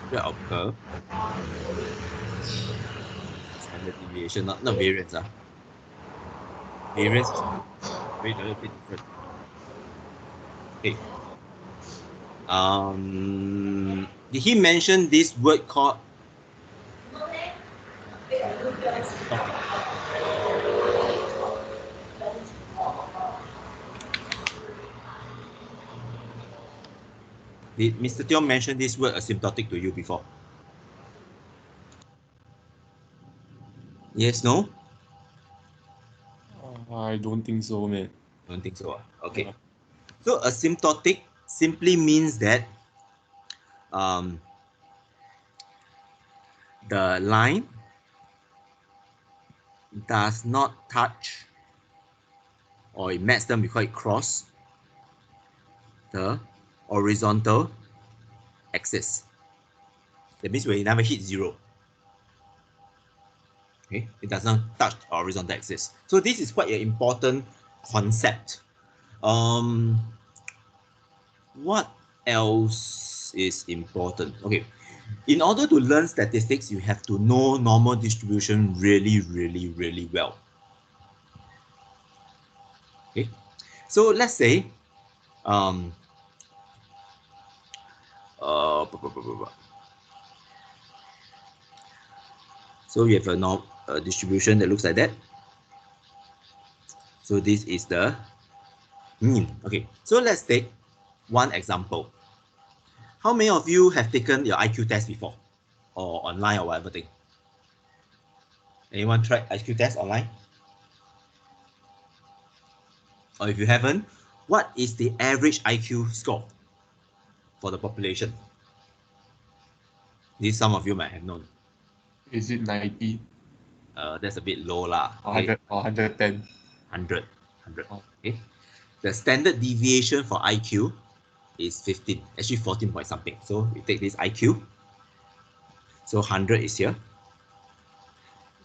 [SPEAKER 1] Spread of curve. Standard deviation, not variance. Variance is very little bit different. Okay. Did he mention this word called asymptotic? Did Mr. Tiong mention this word asymptotic to you before? Yes, no?
[SPEAKER 5] I don't think so, man.
[SPEAKER 1] Don't think so. Okay. So asymptotic simply means that the line does not touch, or in maths term we call it cross, the horizontal axis. That means when it never hit 0. Okay, it does not touch the horizontal axis. So this is quite an important concept. What else is important? Okay, in order to learn statistics, you have to know normal distribution really, really, really well. Okay, so let's say so we have a distribution that looks like that. So this is the mean. Okay, so let's take one example. How many of you have taken your IQ test before, or online or whatever thing? Anyone tried IQ test online? Or if you haven't, what is the average IQ score for the population? This some of you might have known.
[SPEAKER 5] Is it 90?
[SPEAKER 1] That's a bit low lah.
[SPEAKER 5] Or 100 or 110?
[SPEAKER 1] 100. Okay. The standard deviation for IQ is 15, actually 14 point something. So we take this IQ. So 100 is here.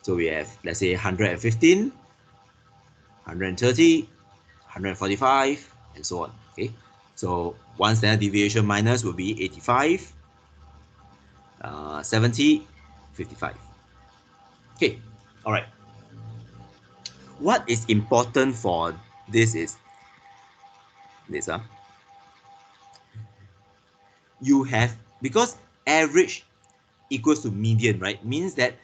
[SPEAKER 1] So we have, let's say, 115, 130, 145, and so on. Okay. So one standard deviation minus will be 85, 70, 55. Okay. All right. What is important for this is this. You have, because average equals to median, right? Means that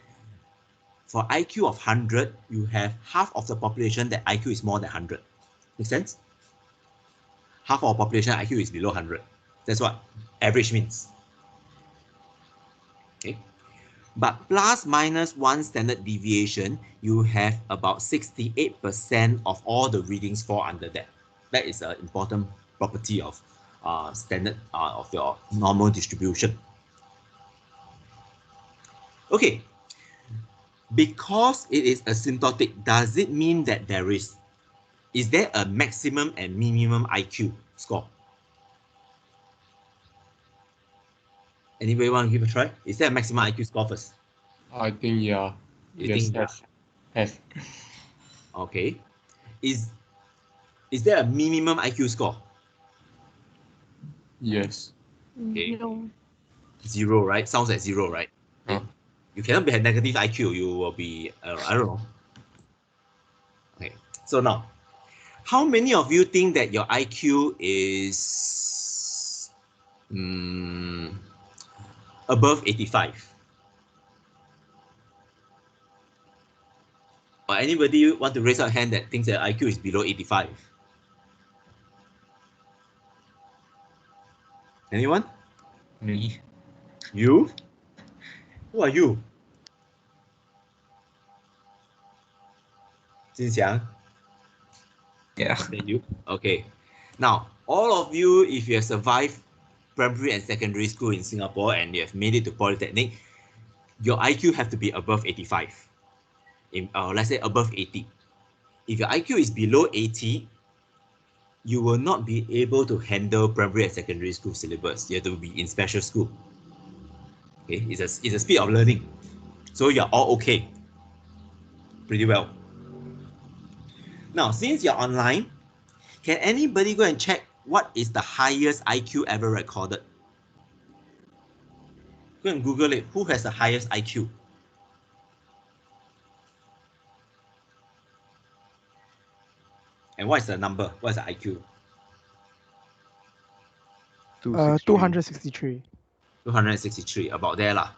[SPEAKER 1] for IQ of 100, you have half of the population that IQ is more than 100. Make sense? Half of our population IQ is below 100. That's what average means. Okay. But plus minus one standard deviation, you have about 68% of all the readings fall under that. That is an important property of standard of your normal distribution. Okay, because it is asymptotic, does it mean that is there a maximum and minimum IQ score? Anybody want to give a try? Is there a maximum IQ score first?
[SPEAKER 5] I think yeah.
[SPEAKER 1] You
[SPEAKER 5] Yes,
[SPEAKER 1] think
[SPEAKER 5] have.
[SPEAKER 1] Okay. Is there a minimum IQ score?
[SPEAKER 5] Yes.
[SPEAKER 1] Okay.
[SPEAKER 10] No.
[SPEAKER 1] 0, right? Sounds like 0, right?
[SPEAKER 5] Huh.
[SPEAKER 1] You cannot be a negative IQ. You will be, I don't know. Okay. So now, how many of you think that your IQ is above 85? Or anybody want to raise a hand that thinks that IQ is below 85? Anyone?
[SPEAKER 9] Me.
[SPEAKER 1] You? Who are you? Xinxiang?
[SPEAKER 9] Yeah.
[SPEAKER 1] Then you? Okay. Now, all of you, if you have survived primary and secondary school in Singapore and you have made it to Polytechnic, your IQ have to be above 85. Let's say above 80. If your IQ is below 80, you will not be able to handle primary and secondary school syllabus. You have to be in special school. Okay, it's a speed of learning. So you're all okay. Pretty well. Now, since you're online, can anybody go and check what is the highest IQ ever recorded? Go and Google it. Who has the highest IQ? And what is the number? What is the IQ?
[SPEAKER 2] 263.
[SPEAKER 1] 263, about there lah.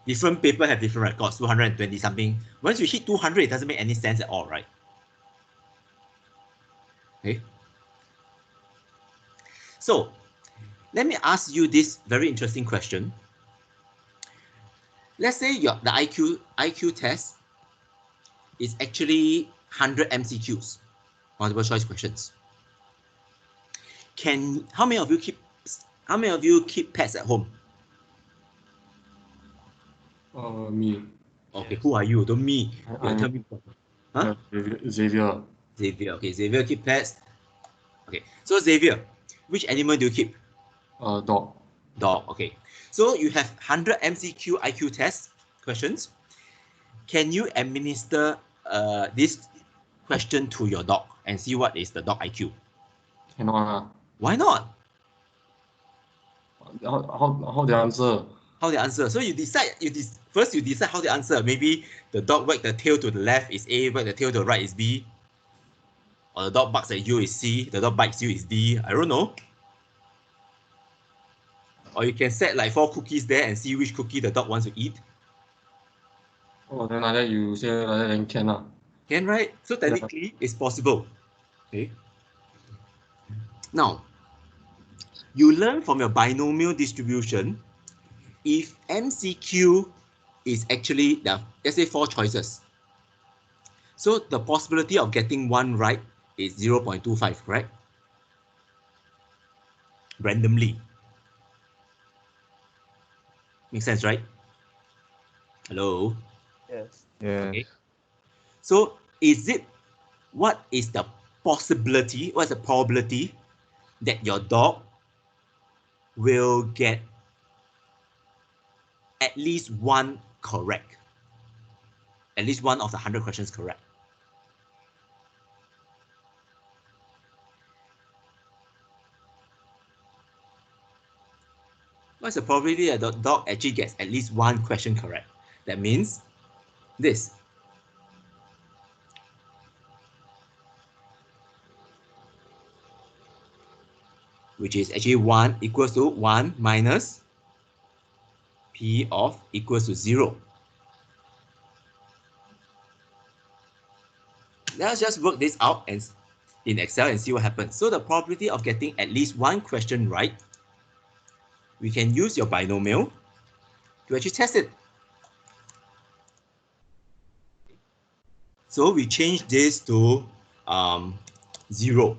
[SPEAKER 1] Different paper have different records, 220 something. Once you hit 200, it doesn't make any sense at all, right? Okay. So, let me ask you this very interesting question. Let's say the IQ test is actually 100 MCQs, multiple choice questions. How many of you keep pets at home?
[SPEAKER 5] Me.
[SPEAKER 1] Okay, who are you? Don't me. Tell me. Huh?
[SPEAKER 5] Xavier.
[SPEAKER 1] Xavier. Okay, Xavier keep pets. Okay, so Xavier, which animal do you keep?
[SPEAKER 5] Dog.
[SPEAKER 1] Dog. Okay, so you have 100 MCQ IQ test questions. Can you administer this question to your dog and see what is the dog IQ?
[SPEAKER 5] Cannot.
[SPEAKER 1] Why not?
[SPEAKER 5] How they answer?
[SPEAKER 1] How they answer? So you decide. First you decide how they answer. Maybe the dog wag the tail to the left is A, wag the tail to the right is B. Or the dog barks at you is C, the dog bites you is D. I don't know. Or you can set like 4 cookies there and see which cookie the dog wants to eat.
[SPEAKER 5] Oh, then like that you say like that, then can.
[SPEAKER 1] Can, right? So technically, it's possible. Okay. Now, you learn from your binomial distribution. If MCQ is actually, let's say 4 choices. So the possibility of getting 1 right is 0.25, correct? Randomly. Makes sense, right? Hello?
[SPEAKER 11] Yes. Yes.
[SPEAKER 1] Okay. So what is the possibility, what's the probability that your dog will get at least 1 correct? At least 1 of the 100 questions correct. What's the probability that the dog actually gets at least 1 question correct? That means this. Which is actually 1 equals to 1 minus P of equals to 0. Let's just work this out in Excel and see what happens. So the probability of getting at least 1 question right, we can use your binomial to actually test it. So we change this to 0.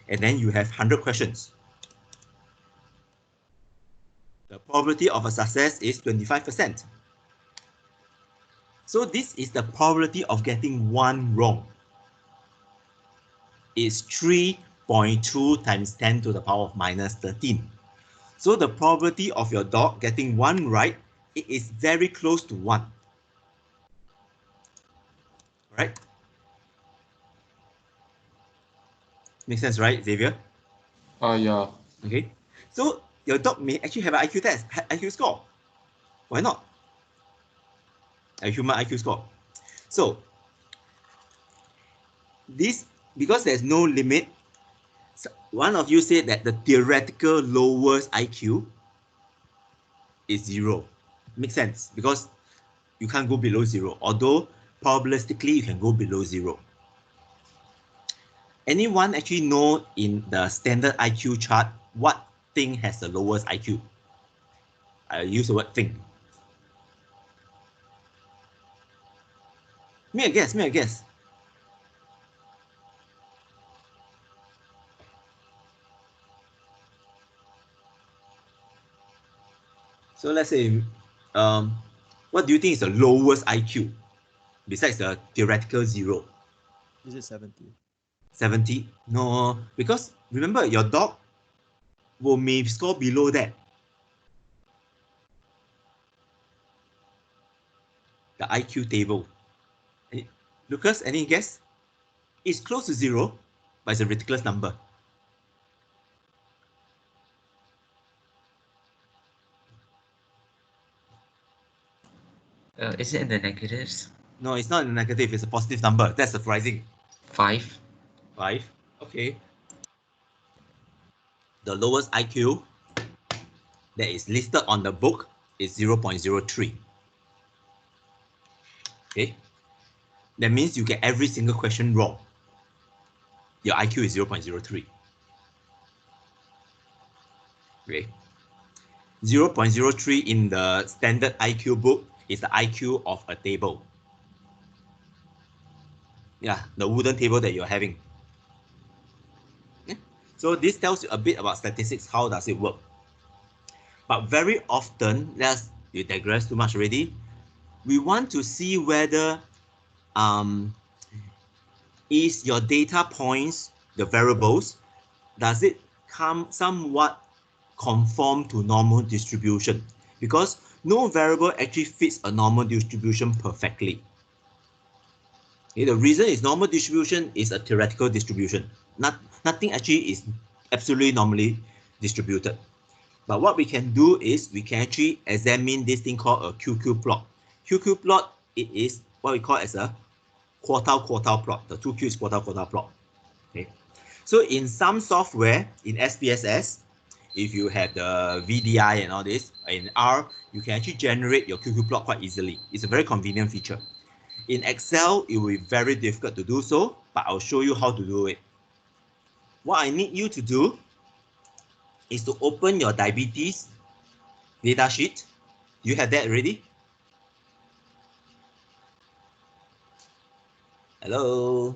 [SPEAKER 1] And then you have 100 questions. probability of a success is 25%. So this is the probability of getting one wrong. It's 3.2 times 10 to the power of minus 13. So the probability of your dog getting one right, it is very close to 1. Right? Makes sense, right, Xavier?
[SPEAKER 5] Yeah.
[SPEAKER 1] Okay. So your dog may actually have an IQ test, IQ score. Why not? A human IQ score. So this, because there's no limit, one of you said that the theoretical lowest IQ is 0. Makes sense because you can't go below 0, although probabilistically you can go below 0. Anyone actually know in the standard IQ chart what thing has the lowest IQ? I use the word thing. Make a guess, make a guess. So let's say, what do you think is the lowest IQ besides the theoretical 0?
[SPEAKER 3] Is it 70?
[SPEAKER 1] 70? No, because remember your dog may score below that. The IQ table. Lucas, any guess? It's close to 0, but it's a ridiculous number.
[SPEAKER 9] Is it in the negatives?
[SPEAKER 1] No, it's not a negative, it's a positive number. That's surprising.
[SPEAKER 9] 5.
[SPEAKER 1] 5. Okay. The lowest IQ that is listed on the book is 0.03. Okay. That means you get every single question wrong. Your IQ is 0.03. Okay. 0.03 in the standard IQ book is the IQ of a table. Yeah, the wooden table that you're having. Yeah. So this tells you a bit about statistics. How does it work? But very often, you digress too much already. We want to see whether is your data points, the variables, does it come somewhat conform to normal distribution? Because no variable actually fits a normal distribution perfectly. Okay, the reason is normal distribution is a theoretical distribution. Nothing actually is absolutely normally distributed. But what we can do is we can actually examine this thing called a QQ plot. QQ plot, it is what we call as a quartile plot. The 2Q is quartile plot. Okay. So in some software, in SPSS, if you have the VDI and all this, in R, you can actually generate your QQ plot quite easily. It's a very convenient feature. In Excel, it will be very difficult to do so, but I'll show you how to do it. What I need you to do is to open your diabetes data sheet. You have that already? Hello?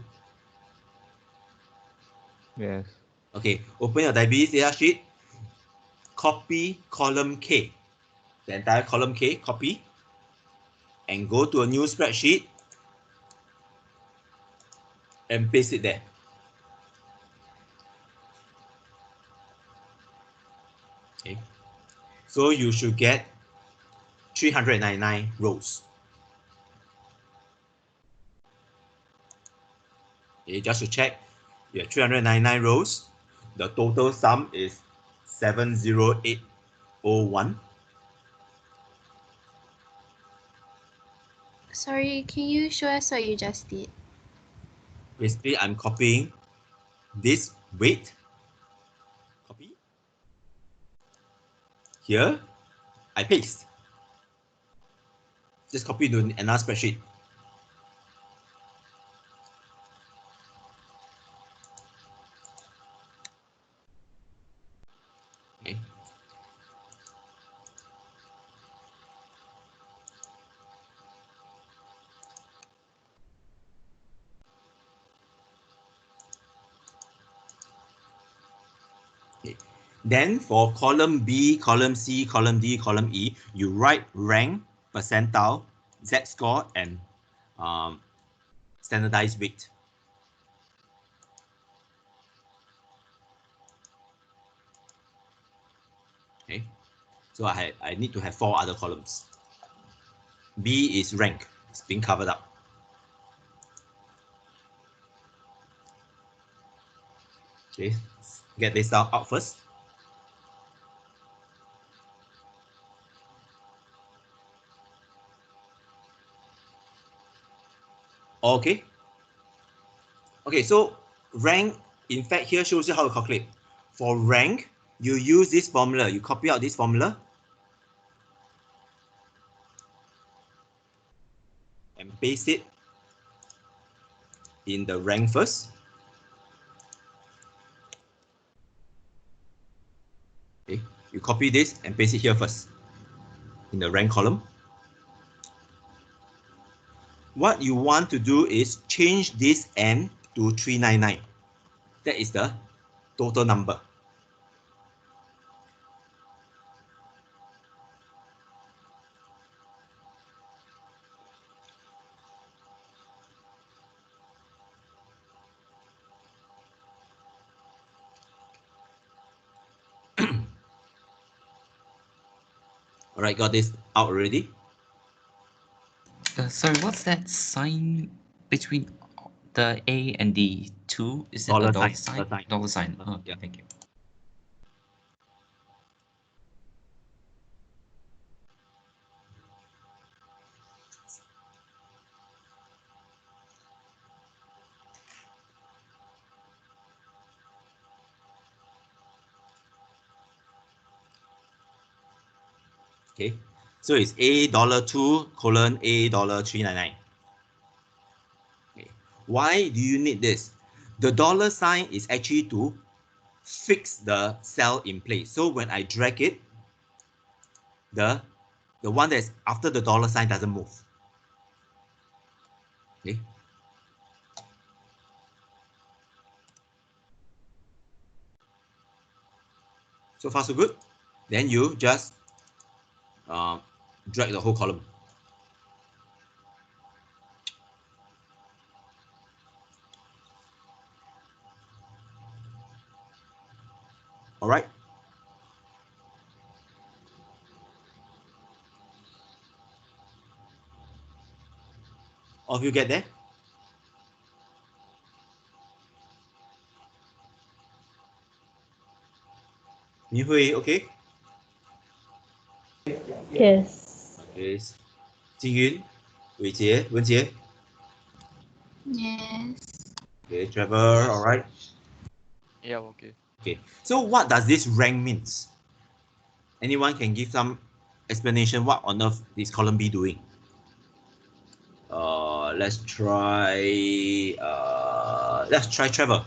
[SPEAKER 11] Yes.
[SPEAKER 1] Okay, open your diabetes data sheet. Copy column K. The entire column K, copy. And go to a new spreadsheet. And paste it there. Okay. So you should get 399 rows. Okay, just to check, you have 399 rows. The total sum is 70801.
[SPEAKER 4] Sorry, can you show us what you just did?
[SPEAKER 1] Basically, I'm copying this weight. Copy. Here, I paste. Just copy into another spreadsheet. Okay. Okay. Then for column B, column C, column D, column E, you write rank, percentile, z-score, and standardized weight. Okay, so I need to have 4 other columns. B is rank, it's being covered up. Okay, get this out first. Okay. Okay, so rank, in fact, here shows you how to calculate. For rank, you use this formula. You copy out this formula and paste it in the rank first. Okay, you copy this and paste it here first in the rank column. What you want to do is change this n to 399. That is the total number. All right, got this out already.
[SPEAKER 9] Sorry, what's that sign between the A and the 2? Is it
[SPEAKER 1] Dollar
[SPEAKER 9] a dollar
[SPEAKER 1] sign,
[SPEAKER 9] sign?
[SPEAKER 1] dollar sign.
[SPEAKER 9] Dollar sign. Oh,
[SPEAKER 1] Yeah.
[SPEAKER 9] thank you.
[SPEAKER 1] Okay, so it's $2 colon $399. Okay. Why do you need this? The dollar sign is actually to fix the cell in place. So when I drag it, the one that's after the dollar sign doesn't move. Okay. So far so good. Then you just drag the whole column. All right. All of you get there? Minhui, okay?
[SPEAKER 7] Yes.
[SPEAKER 1] Okay. Jingyun, Weijie, Wenjie.
[SPEAKER 10] Yes.
[SPEAKER 1] Okay, Trevor, all right.
[SPEAKER 11] Yeah, okay.
[SPEAKER 1] Okay. So what does this rank means? Anyone can give some explanation what on earth is column B doing? Let's try Trevor.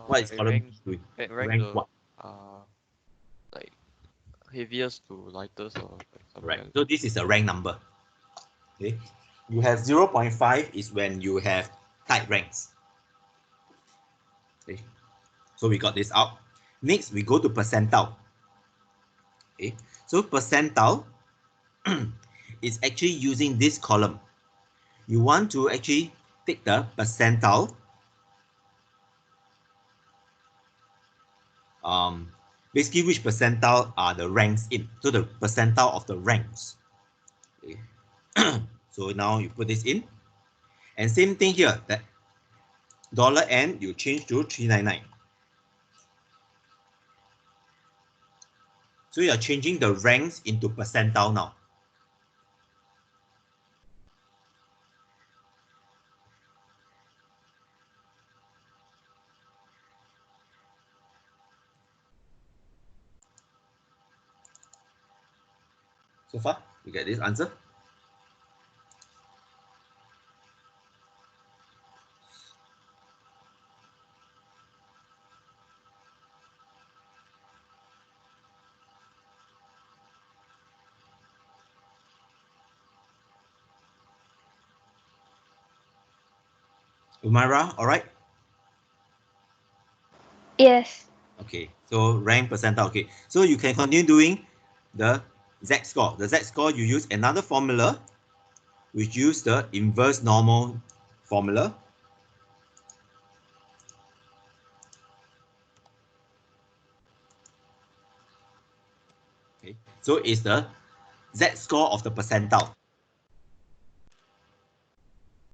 [SPEAKER 1] What is
[SPEAKER 11] It
[SPEAKER 1] column
[SPEAKER 11] rank
[SPEAKER 1] B doing?
[SPEAKER 11] rank
[SPEAKER 1] Rank
[SPEAKER 11] the
[SPEAKER 1] what?
[SPEAKER 11] like heaviest to lightest or like something
[SPEAKER 1] Right.
[SPEAKER 11] like
[SPEAKER 1] So this is a rank number. Okay. You have 0.5 is when you have tight ranks. Okay. So we got this out. Next, we go to percentile. Okay. So percentile is actually using this column. You want to actually take the percentile basically which percentile are the ranks in. So the percentile of the ranks. Okay. So now you put this in. And same thing here, that $n you change to 399. So you are changing the ranks into percentile now. So far, you get this answer? Umaira, all right?
[SPEAKER 7] Yes.
[SPEAKER 1] Okay, so rank percentile. Okay, so you can continue doing the z-score. The z-score, you use another formula, which use the inverse normal formula. Okay, so it's the z-score of the percentile.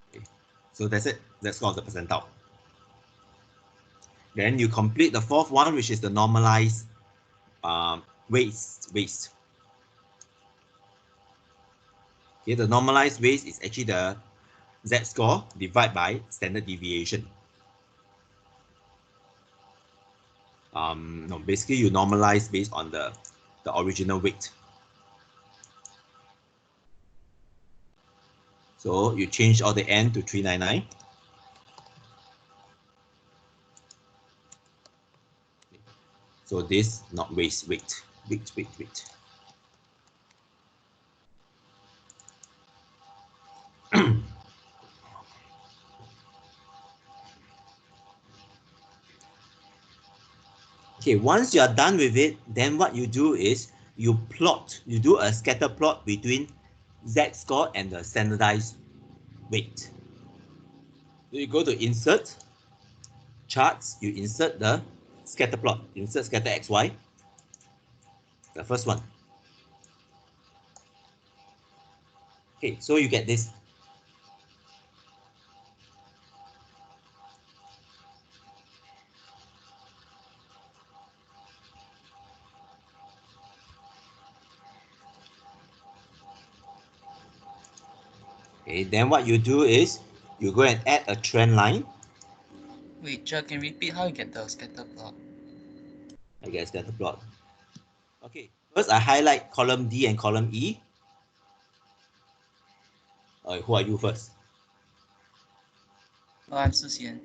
[SPEAKER 1] Okay, so that's it. Z-score of the percentile. Then you complete the fourth one, which is the normalized waste. Okay, the normalized waste is actually the z-score divided by standard deviation. No, basically you normalize based on the original weight. So you change all the n to 399. So this not waste, weight. Okay, once you are done with it, then what you do is you do a scatter plot between z-score and the standardized weight. So you go to insert, charts, you insert the scatter plot, insert scatter xy, the first one. Okay, so you get this. Okay, then what you do is you go and add a trend line.
[SPEAKER 9] Wait, Chuck, can you repeat how you get the scatter plot?
[SPEAKER 1] I get a scatter plot. Okay, first I highlight column D and column E. Who are you first?
[SPEAKER 9] Oh, I'm Susian.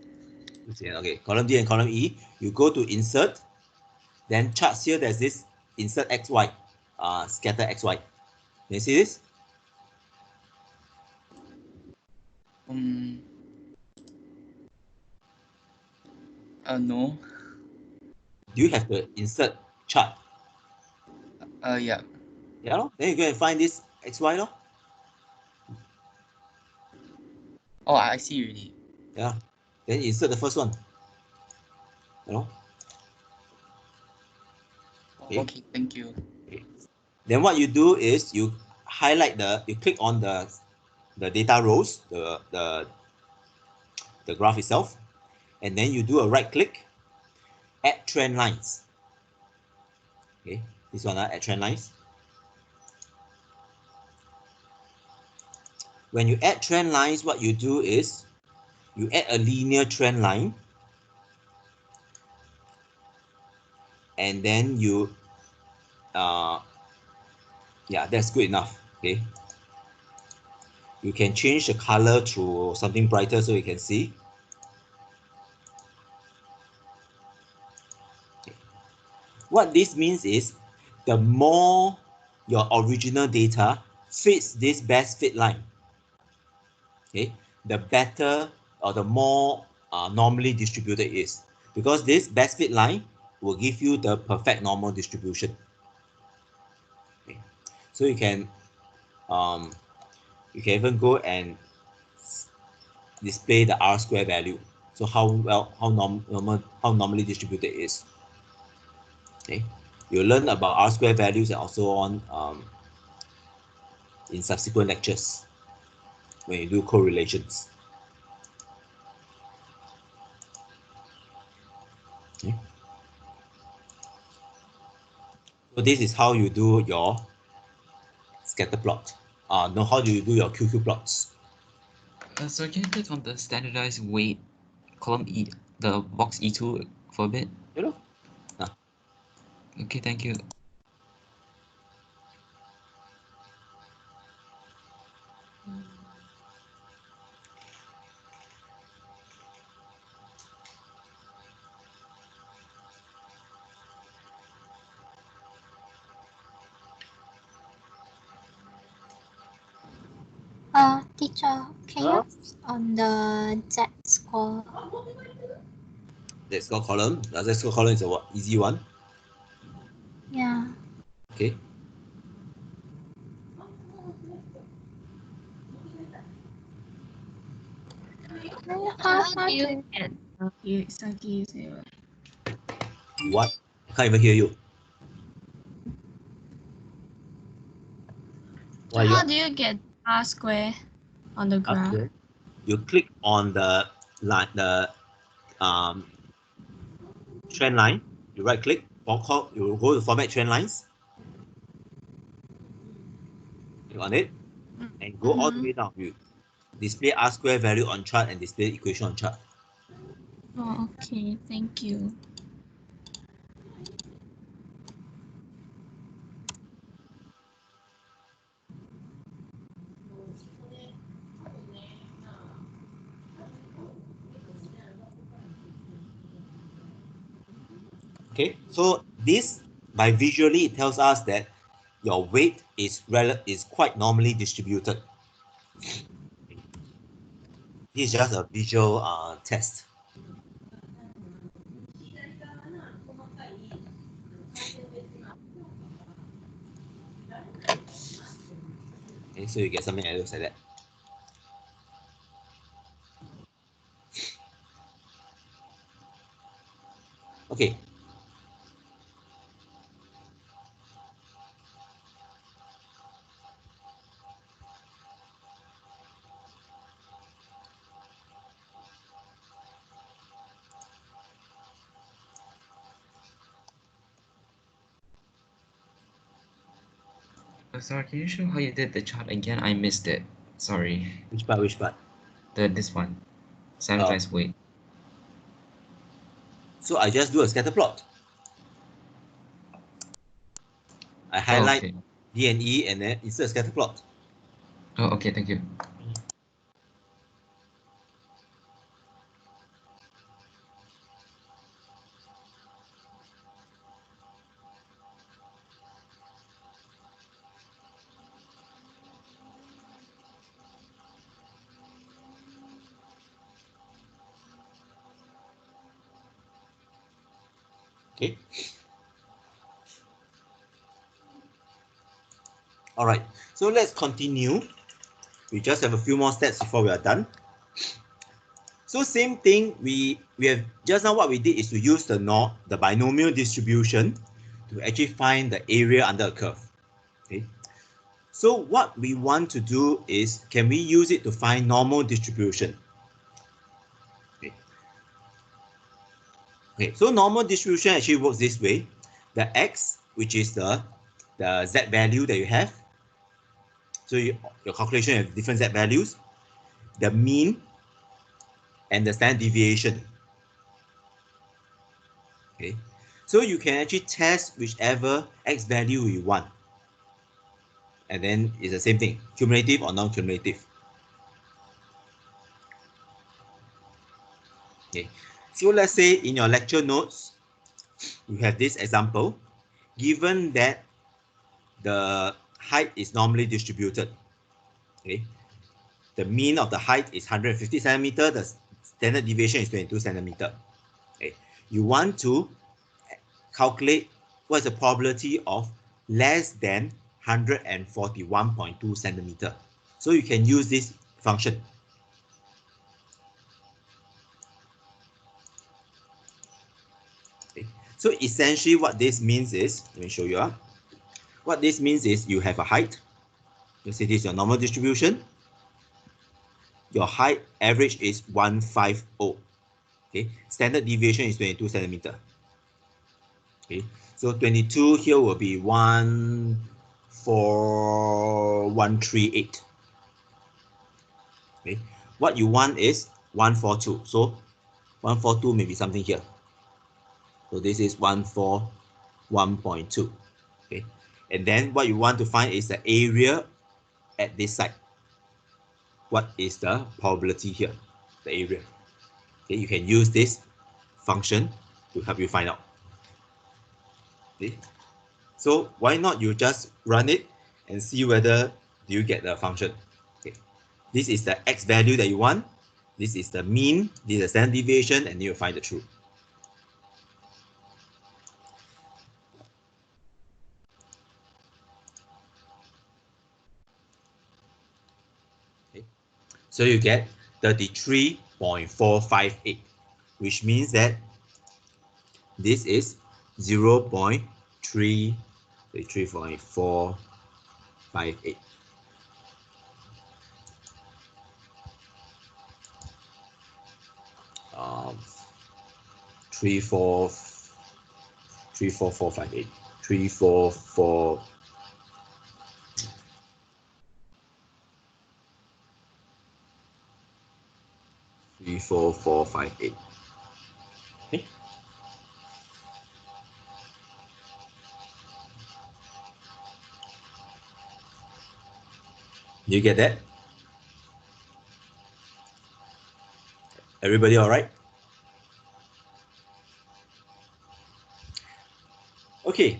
[SPEAKER 1] Okay, column D and column E. You go to insert, then charts here. There's this insert XY, scatter XY. Can you see this?
[SPEAKER 9] No.
[SPEAKER 1] Do you have the insert chart?
[SPEAKER 9] Yeah.
[SPEAKER 1] Yeah, no? Then you go and find this XY, no?
[SPEAKER 9] Oh, I see already.
[SPEAKER 1] Yeah. Then insert the first one. You know?
[SPEAKER 9] Okay, thank you.
[SPEAKER 1] Okay. Then what you do is you highlight you click on the data rows, the graph itself, and then you do a right click, add trend lines. Okay, this one, add trend lines. When you add trend lines, what you do is you add a linear trend line, and then you yeah, that's good enough. Okay, you can change the color to something brighter so you can see. Okay. What this means is the more your original data fits this best fit line, okay, the better or the more normally distributed it is, because this best fit line will give you the perfect normal distribution. Okay. So you can even go and display the R square value. So how normally distributed it is. Okay, you'll learn about R square values and also on in subsequent lectures when you do correlations. Okay. So this is how you do your scatter plot. No, how do you do your QQ plots?
[SPEAKER 9] So can you click on the standardized weight column E, the box E2 for a bit?
[SPEAKER 1] You know?
[SPEAKER 9] Okay, thank you.
[SPEAKER 10] Teacher, can you on the Z score?
[SPEAKER 1] Z-score column. The Z-score column is a what? Easy one.
[SPEAKER 10] Yeah.
[SPEAKER 1] Okay.
[SPEAKER 10] How do you get
[SPEAKER 1] What? I can't even hear you. Why
[SPEAKER 10] how do you get R square on the graph?
[SPEAKER 1] Okay. You click on the line, the trend line. You right click. You go to format trend lines. Click on it and go all the way down. You display R square value on chart and display equation on chart.
[SPEAKER 10] Oh, okay. Thank you.
[SPEAKER 1] Okay, so this by visually it tells us that your weight is quite normally distributed. This is just a visual test. Okay, so you get something that looks like that. Okay.
[SPEAKER 9] Sorry, can you show how you did the chart again? I missed it. Sorry.
[SPEAKER 1] Which part? Which part?
[SPEAKER 9] This one. Standardized weight.
[SPEAKER 1] So I just do a scatter plot. I highlight
[SPEAKER 9] okay.
[SPEAKER 1] D and E and then insert a scatter plot.
[SPEAKER 9] Oh, okay, thank you.
[SPEAKER 1] Okay. All right. So let's continue. We just have a few more steps before we are done. So same thing, we have just now what we did is to use the binomial distribution to actually find the area under a curve. Okay. So what we want to do is, can we use it to find normal distribution? Okay. Okay, so normal distribution actually works this way. The x, which is the z value that you have. So your calculation has different z values. The mean and the standard deviation. Okay, so you can actually test whichever x value you want. And then it's the same thing, cumulative or non-cumulative. Okay, so let's say in your lecture notes, you have this example, given that the height is normally distributed. Okay, the mean of the height is 150 centimeter, the standard deviation is 22 centimeter. Okay, you want to calculate what is the probability of less than 141.2 centimeter. So you can use this function. Okay. So essentially what this means is, let me show you. What this means is you have a height. Let's say this is your normal distribution. Your height average is 150. Okay, standard deviation is 22 centimeter. Okay, so 22 here will be 14138. Okay, what you want is 142. So 142 may be something here. So this is 141.2. Okay, and then what you want to find is the area at this side. What is the probability here? The area. Okay, you can use this function to help you find out. Okay, so why not you just run it and see whether you get the function. Okay, this is the x value that you want. This is the mean. This is the standard deviation, and you will find the truth. So you get 33.458, which means that this is 0.33.458. Um, 34458, 344. 34458. Okay. You get that? Everybody all right? Okay.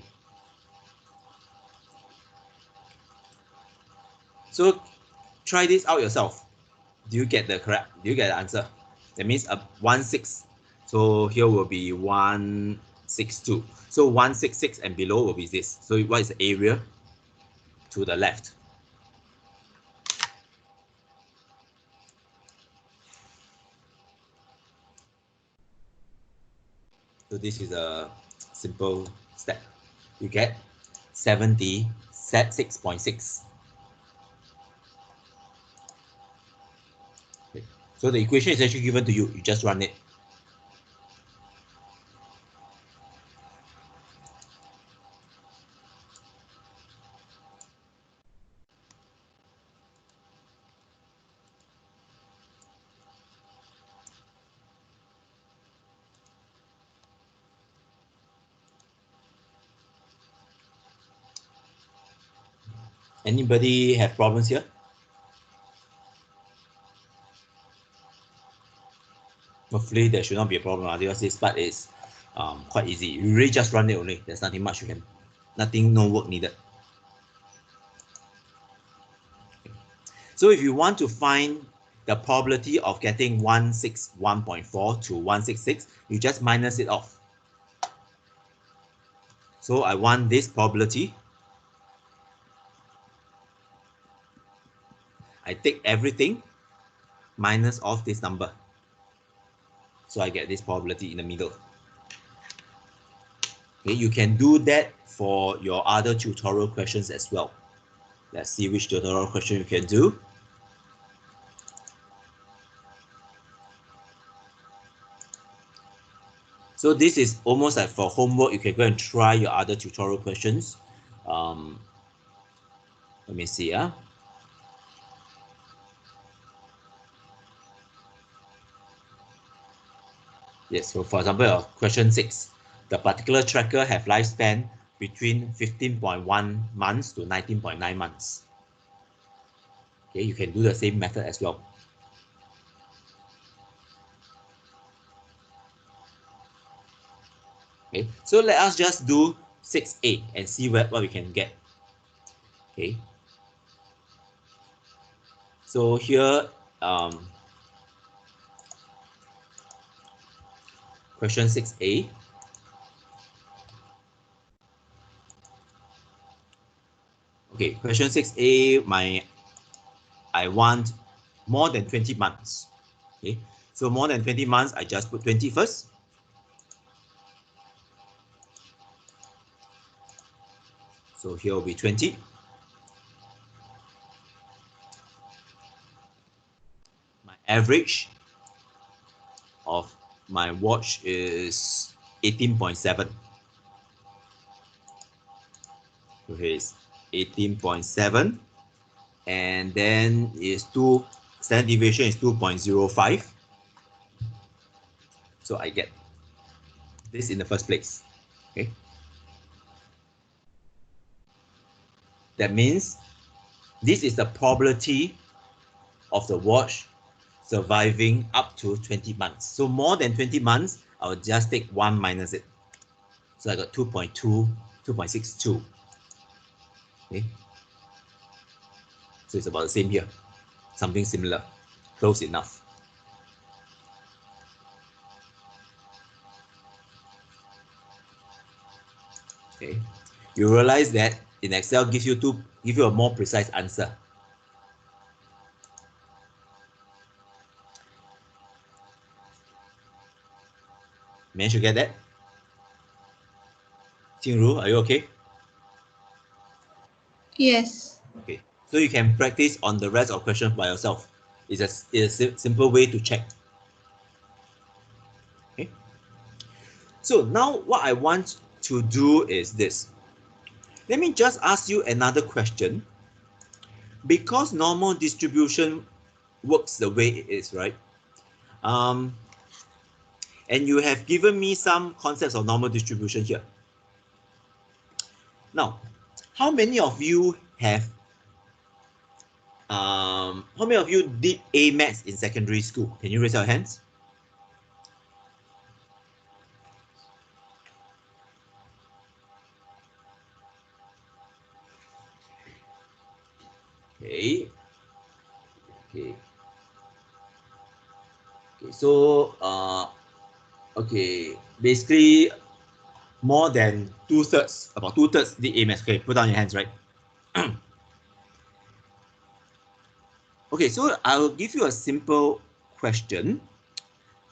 [SPEAKER 1] So try this out yourself. Do you get the correct? Do you get the answer? That means 16. So here will be 162. So 166 and below will be this. So what is the area to the left? So this is a simple step. You get 76.6. Okay. So the equation is actually given to you. You just run it. Anybody have problems here? Hopefully there should not be a problem because this part is quite easy. You really just run it only. There's nothing much you can, no work needed. So if you want to find the probability of getting 161.4 to 166, you just minus it off. So I want this probability. I take everything minus off this number. So I get this probability in the middle. Okay, you can do that for your other tutorial questions as well. Let's see which tutorial question you can do. So this is almost like for homework. You can go and try your other tutorial questions. Let me see. Yes, so for example, question 6, the particular tracker have lifespan between 15.1 months to 19.9 months. Okay, you can do the same method as well. Okay, so let us just do 6A and see what we can get. Okay, so here, question 6A. Okay, question 6A, I want more than 20 months. Okay, so more than 20 months, I just put 20 first. So here will be 20. My average of my watch is 18.7. Okay, it's 18.7, and then standard deviation is 2.05. So I get this in the first place. Okay, that means this is the probability of the watch surviving up to 20 months. So more than 20 months, I'll just take 1 minus it. So I got 2.2, 2.62. Okay, so it's about the same here, something similar, close enough. Okay, you realize that in Excel give you a more precise answer. Managed to get that? Jingru, are you okay?
[SPEAKER 8] Yes.
[SPEAKER 1] Okay, so you can practice on the rest of questions by yourself. It's a simple way to check. Okay. So now what I want to do is this. Let me just ask you another question. Because normal distribution works the way it is, right? And you have given me some concepts of normal distribution here. Now, how many of you have how many of you did A maths in secondary school? Can you raise your hands? Okay. Okay. Okay. So okay, basically more than 2/3, about 2/3 did A maths. Okay, put down your hands, right? Okay, so I'll give you a simple question.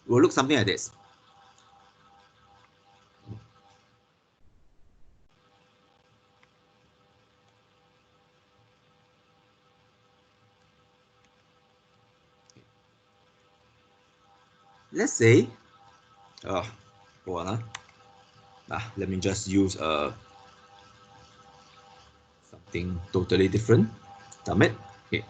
[SPEAKER 1] We'll look something like this. Let's say, hold on. Let me just use something totally different. Damn it. Okay.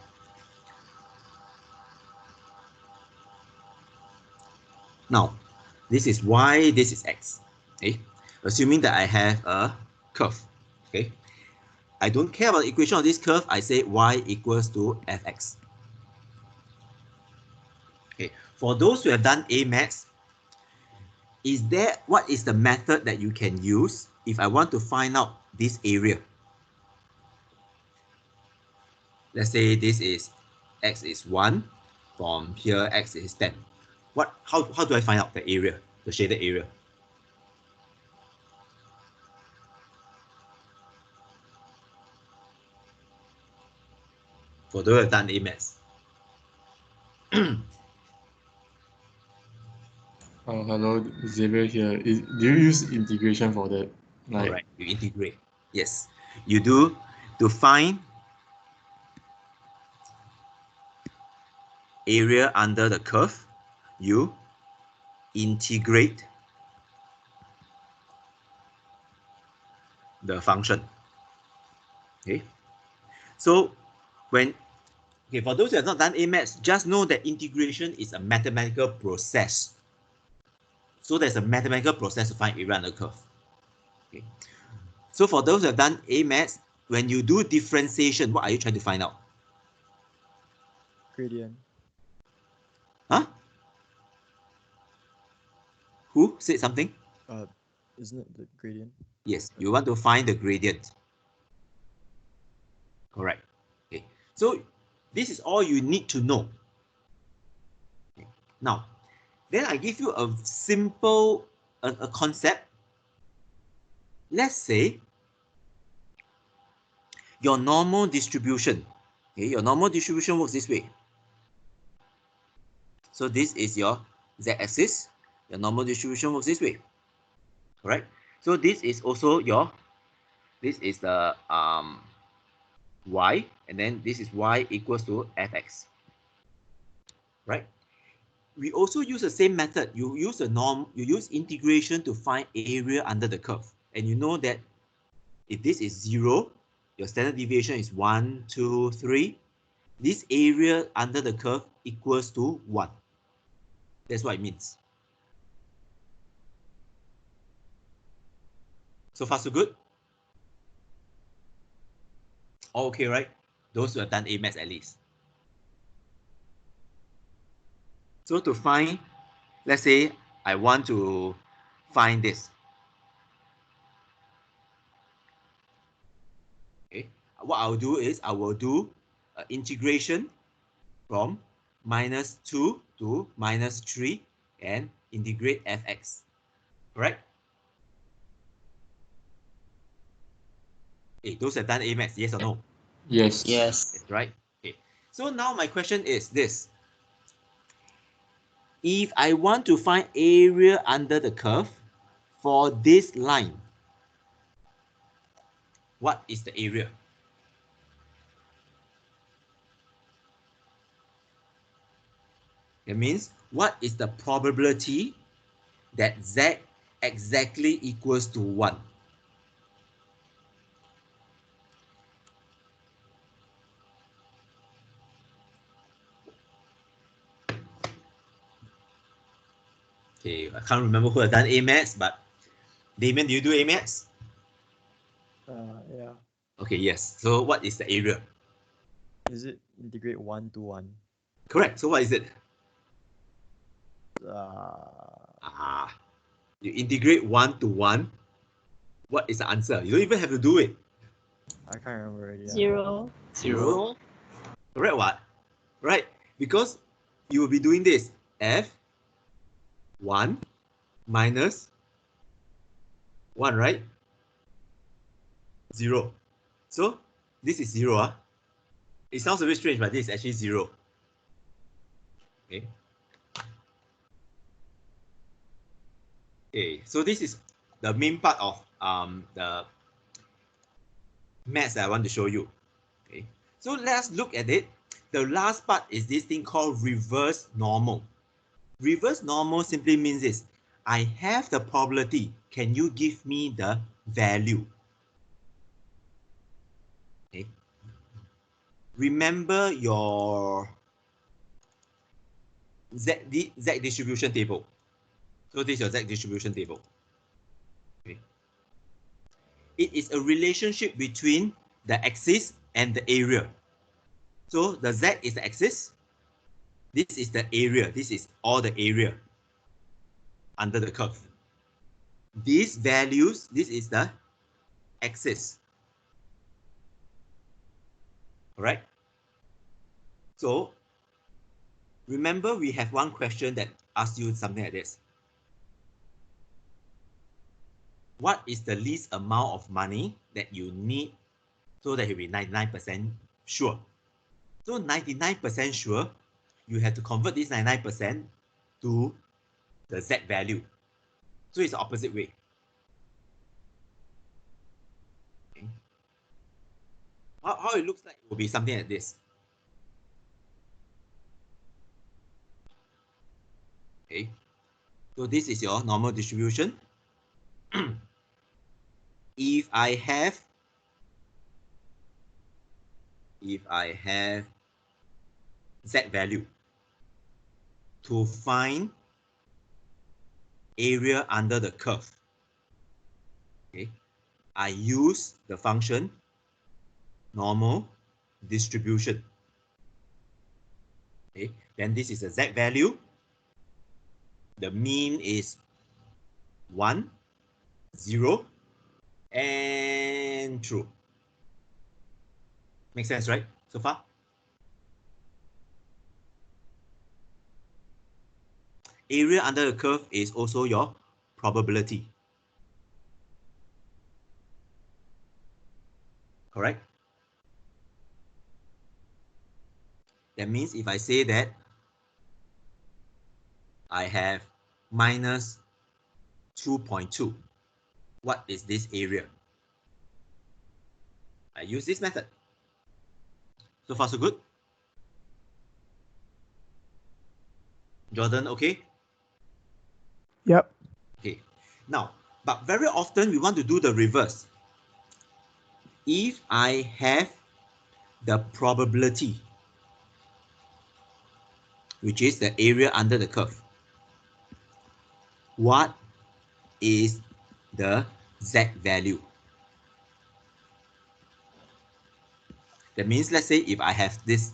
[SPEAKER 1] Now, this is y, this is x. Okay. Assuming that I have a curve. Okay. I don't care about the equation of this curve. I say y equals to fx. Okay. For those who have done A maths, what is the method that you can use if I want to find out this area? Let's say this is x is 1, from here x is 10. How do I find out the area, the shaded area? For those who have done A maths.
[SPEAKER 5] Hello, Xavier here. Do you use integration for that? Like,
[SPEAKER 1] Correct, you integrate. Yes, you do. To find area under the curve, you integrate the function. Okay, so for those who have not done A maths, just know that integration is a mathematical process. So there's a mathematical process to find area under the curve. Okay. So for those who have done A maths, when you do differentiation, what are you trying to find out?
[SPEAKER 3] Gradient.
[SPEAKER 1] Huh? Who said something?
[SPEAKER 3] Isn't it the gradient?
[SPEAKER 1] Yes, you want to find the gradient. Correct. Okay. So this is all you need to know. Okay. Now, then I give you a simple a concept. Let's say your normal distribution. Okay, your normal distribution works this way. So this is your z-axis. Your normal distribution works this way. Correct. So this is also this is the y, and then this is y equals to fx. Right. We also use the same method. You use integration to find area under the curve. And you know that if this is 0, your standard deviation is 1, 2, 3. This area under the curve equals to 1. That's what it means. So far, so good? All okay, right? Those who have done A maths at least. So to find, let's say I want to find this. Okay, what I'll do is I will do integration from -2 to -3 and integrate fx. Correct? Hey, those have done A maths, yes or no?
[SPEAKER 5] yes.
[SPEAKER 6] Yes.
[SPEAKER 1] That's right. Okay. So now my question is this. if I want to find area under the curve for this line, what is the area? That means, what is the probability that Z exactly equals to 1? Okay, I can't remember who has done A maths, but Damien, do you do A maths?
[SPEAKER 3] Yeah.
[SPEAKER 1] Okay, yes. So what is the area?
[SPEAKER 3] Is it integrate 1 to 1?
[SPEAKER 1] Correct. So what is it?
[SPEAKER 3] Uh,
[SPEAKER 1] You integrate 1 to 1. What is the answer? You don't even have to do it.
[SPEAKER 3] I can't remember already.
[SPEAKER 10] 0.
[SPEAKER 1] Zero. Correct what? Right. Because you will be doing this. F1 minus 1, right? 0. So this is 0. It sounds a bit strange, but this is actually 0. Okay. Okay, so this is the main part of the maths that I want to show you. Okay, so let's look at it. The last part is this thing called reverse normal. Reverse normal simply means this: I have the probability. Can you give me the value? Okay. Remember your Z distribution table. So this is your Z distribution table. Okay. It is a relationship between the axis and the area. So the Z is the axis. This is the area. This is all the area under the curve. These values, this is the axis. All right. So remember, we have one question that asks you something like this. What is the least amount of money that you need so that you'll be 99% sure? So 99% sure, you have to convert this 99% to the Z value. So it's the opposite way. Okay. How it looks like will be something like this. Okay. So this is your normal distribution. If I have Z value to find area under the curve, okay, I use the function normal distribution. Okay, then this is a Z value. The mean is 1, 0, and true. Makes sense, right? So far? Area under the curve is also your probability. Correct? That means if I say that I have minus 2.2, what is this area? I use this method. So far, so good? Jordan, okay?
[SPEAKER 2] Yep.
[SPEAKER 1] Okay. Now, but very often we want to do the reverse. If I have the probability, which is the area under the curve, what is the Z value? That means, let's say if I have this,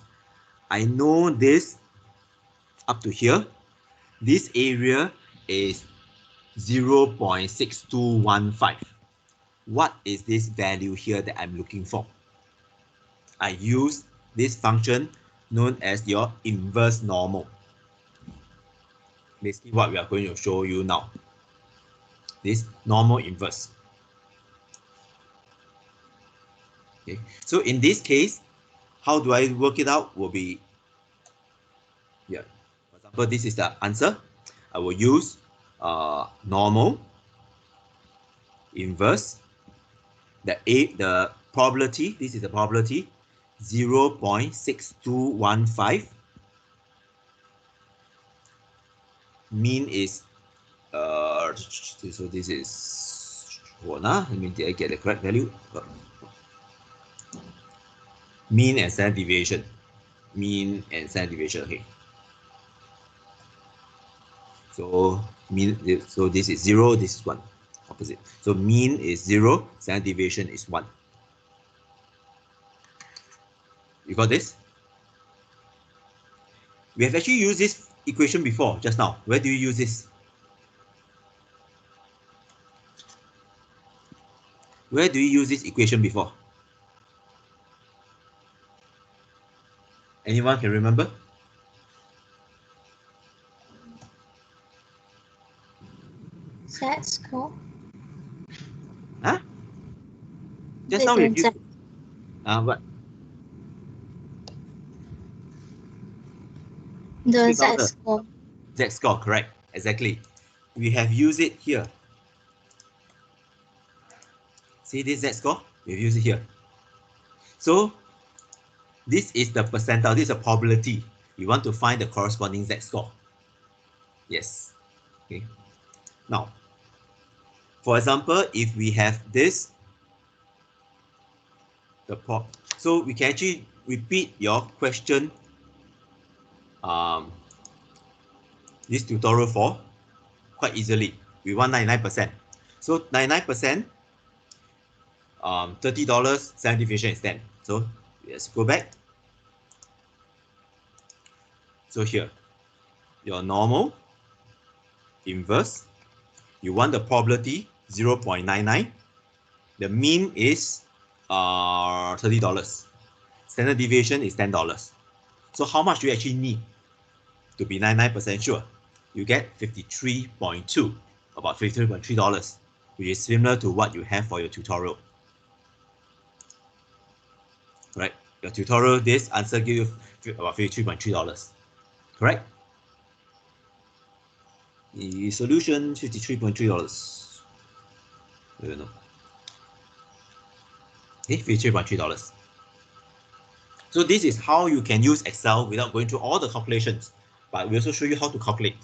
[SPEAKER 1] I know this up to here, this area is 0.6215. What is this value here that I'm looking for? I use this function known as your inverse normal. Basically what we are going to show you now. This normal inverse. Okay. So in this case, how do I work it out? Will be here. For But this is the answer. I will use normal, inverse, the probability, this is the probability, 0.6215. Mean is, so this is, hold on, let me get the correct value. Mean and standard deviation. Mean and standard deviation, okay. So so this is 0, this is 1, opposite. So mean is 0, standard deviation is 1. You got this? We have actually used this equation before just now. Where do you use this? Where do you use this equation before? Anyone can remember?
[SPEAKER 10] Z-score.
[SPEAKER 1] Huh? Just now we have used what?
[SPEAKER 10] The
[SPEAKER 1] Speak louder.
[SPEAKER 10] Z-score.
[SPEAKER 1] Z-score, correct. Exactly. We have used it here. See this Z-score? We've used it here. So this is the percentile. This is a probability. We want to find the corresponding Z-score. Yes. Okay. Now, for example, if we have this, so we can actually repeat your question, this tutorial for quite easily. We want 99%. So 99%, $30, standard deviation is 10. So let's go back. So here, your normal, inverse, you want the probability 0.99. The mean is $30. Standard deviation is $10. So how much do you actually need to be 99% sure? You get 53.2, about $53.3, which is similar to what you have for your tutorial. Right? Your tutorial, this answer gives you about $53.3. Correct? The solution, $53.3. I don't know. Okay, $53.3. So this is how you can use Excel without going through all the calculations, but we also show you how to calculate.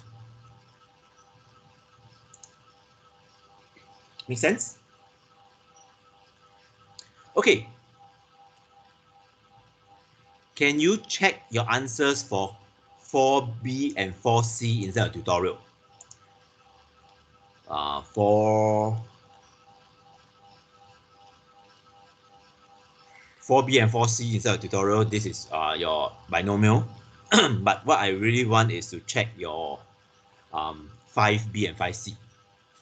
[SPEAKER 1] Make sense? Okay. Can you check your answers for 4B and 4C inside a tutorial? 4B and 4C inside a tutorial, this is your binomial. But what I really want is to check your 5B and 5C.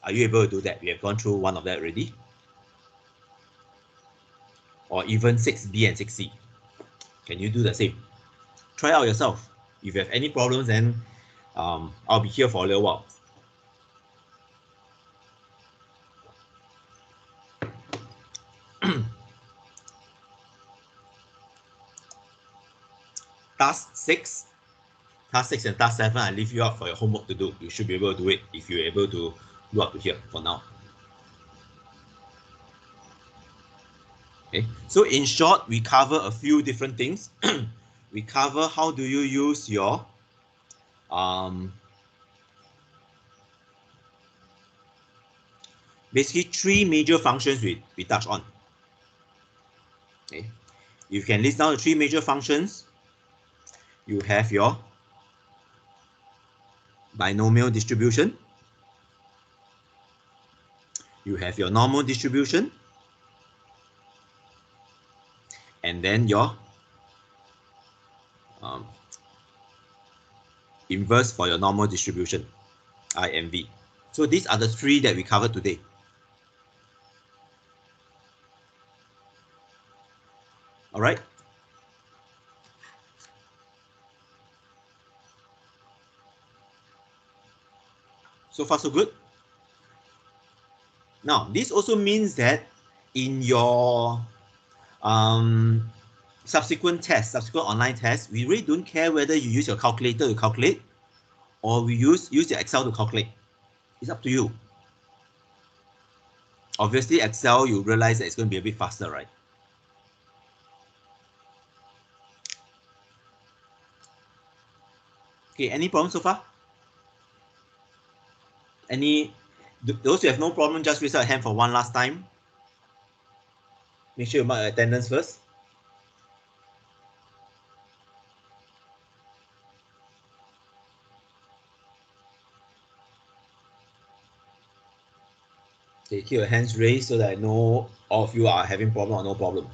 [SPEAKER 1] Are you able to do that? We have gone through one of that already. Or even 6B and 6C. Can you do the same? Try out yourself. If you have any problems, then I'll be here for a little while. Task 6 and task 7, I leave you out for your homework to do. You should be able to do it if you're able to do up to here for now. Okay, so in short, we cover a few different things. We cover how do you use your basically 3 major functions we touch on. Okay, you can list down the 3 major functions. You have your binomial distribution. You have your normal distribution. And then your inverse for your normal distribution, INV. So these are the 3 that we covered today. All right. So far, so good. Now, this also means that in your subsequent tests, subsequent online tests, we really don't care whether you use your calculator to calculate or we use your Excel to calculate. It's up to you. Obviously, Excel, you realize that it's going to be a bit faster, right? Okay, any problems so far? Those who have no problem, just raise your hand for one last time. Make sure you mark your attendance first. Okay, keep your hands raised so that I know all of you are having problem or no problem.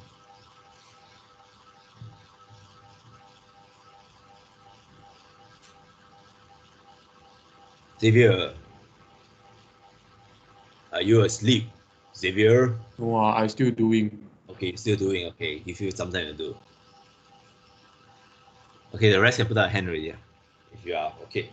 [SPEAKER 1] Xavier, are you asleep? Xavier?
[SPEAKER 5] Wow, I still doing.
[SPEAKER 1] Okay, still doing. Okay, give you some time to do. Okay, the rest can put out a hand already. If you are okay.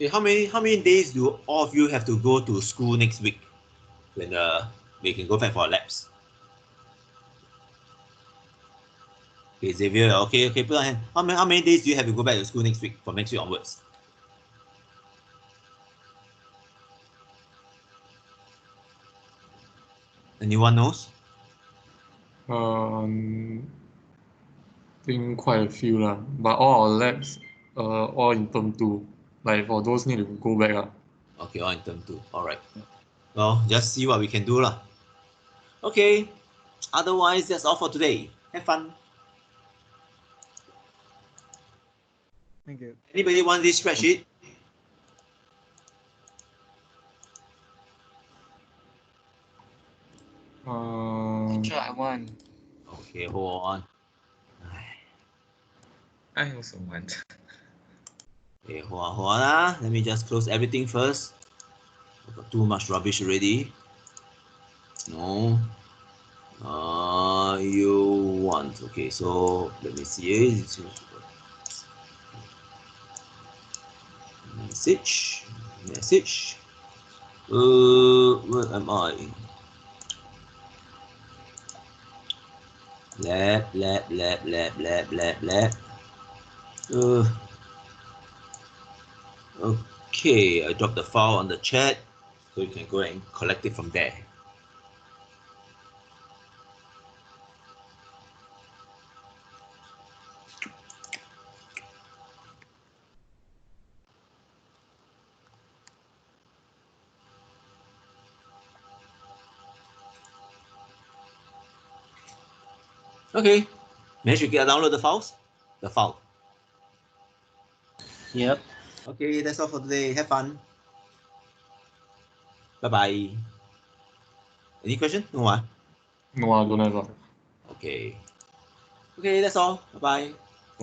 [SPEAKER 1] Okay, how many days do all of you have to go to school next week when we can go back for labs? Okay, Xavier, okay, put on hand. How many days do you have to go back to school next week from next week onwards? Anyone knows?
[SPEAKER 5] Think quite a few lah, but all our labs, all in term 2. Like for those need to go back lah.
[SPEAKER 1] Okay, all in term 2. All right. Well, just see what we can do lah. Okay. Otherwise, that's all for today. Have fun.
[SPEAKER 2] Thank you.
[SPEAKER 1] Anybody want this spreadsheet?
[SPEAKER 9] Sure, I want.
[SPEAKER 1] Okay, hold on.
[SPEAKER 9] I also want.
[SPEAKER 1] Okay, hold on. Let me just close everything first. I've got too much rubbish already. No. You want. Okay, so let me see. Message. Where am I? Lab. Okay, I dropped the file on the chat, so you can go and collect it from there. Okay, managed to download the files? The file.
[SPEAKER 6] Yep.
[SPEAKER 1] Okay, that's all for today. Have fun. Bye-bye. Any question? No,
[SPEAKER 5] No, I don't have.
[SPEAKER 1] Okay. Okay, that's all. Bye-bye.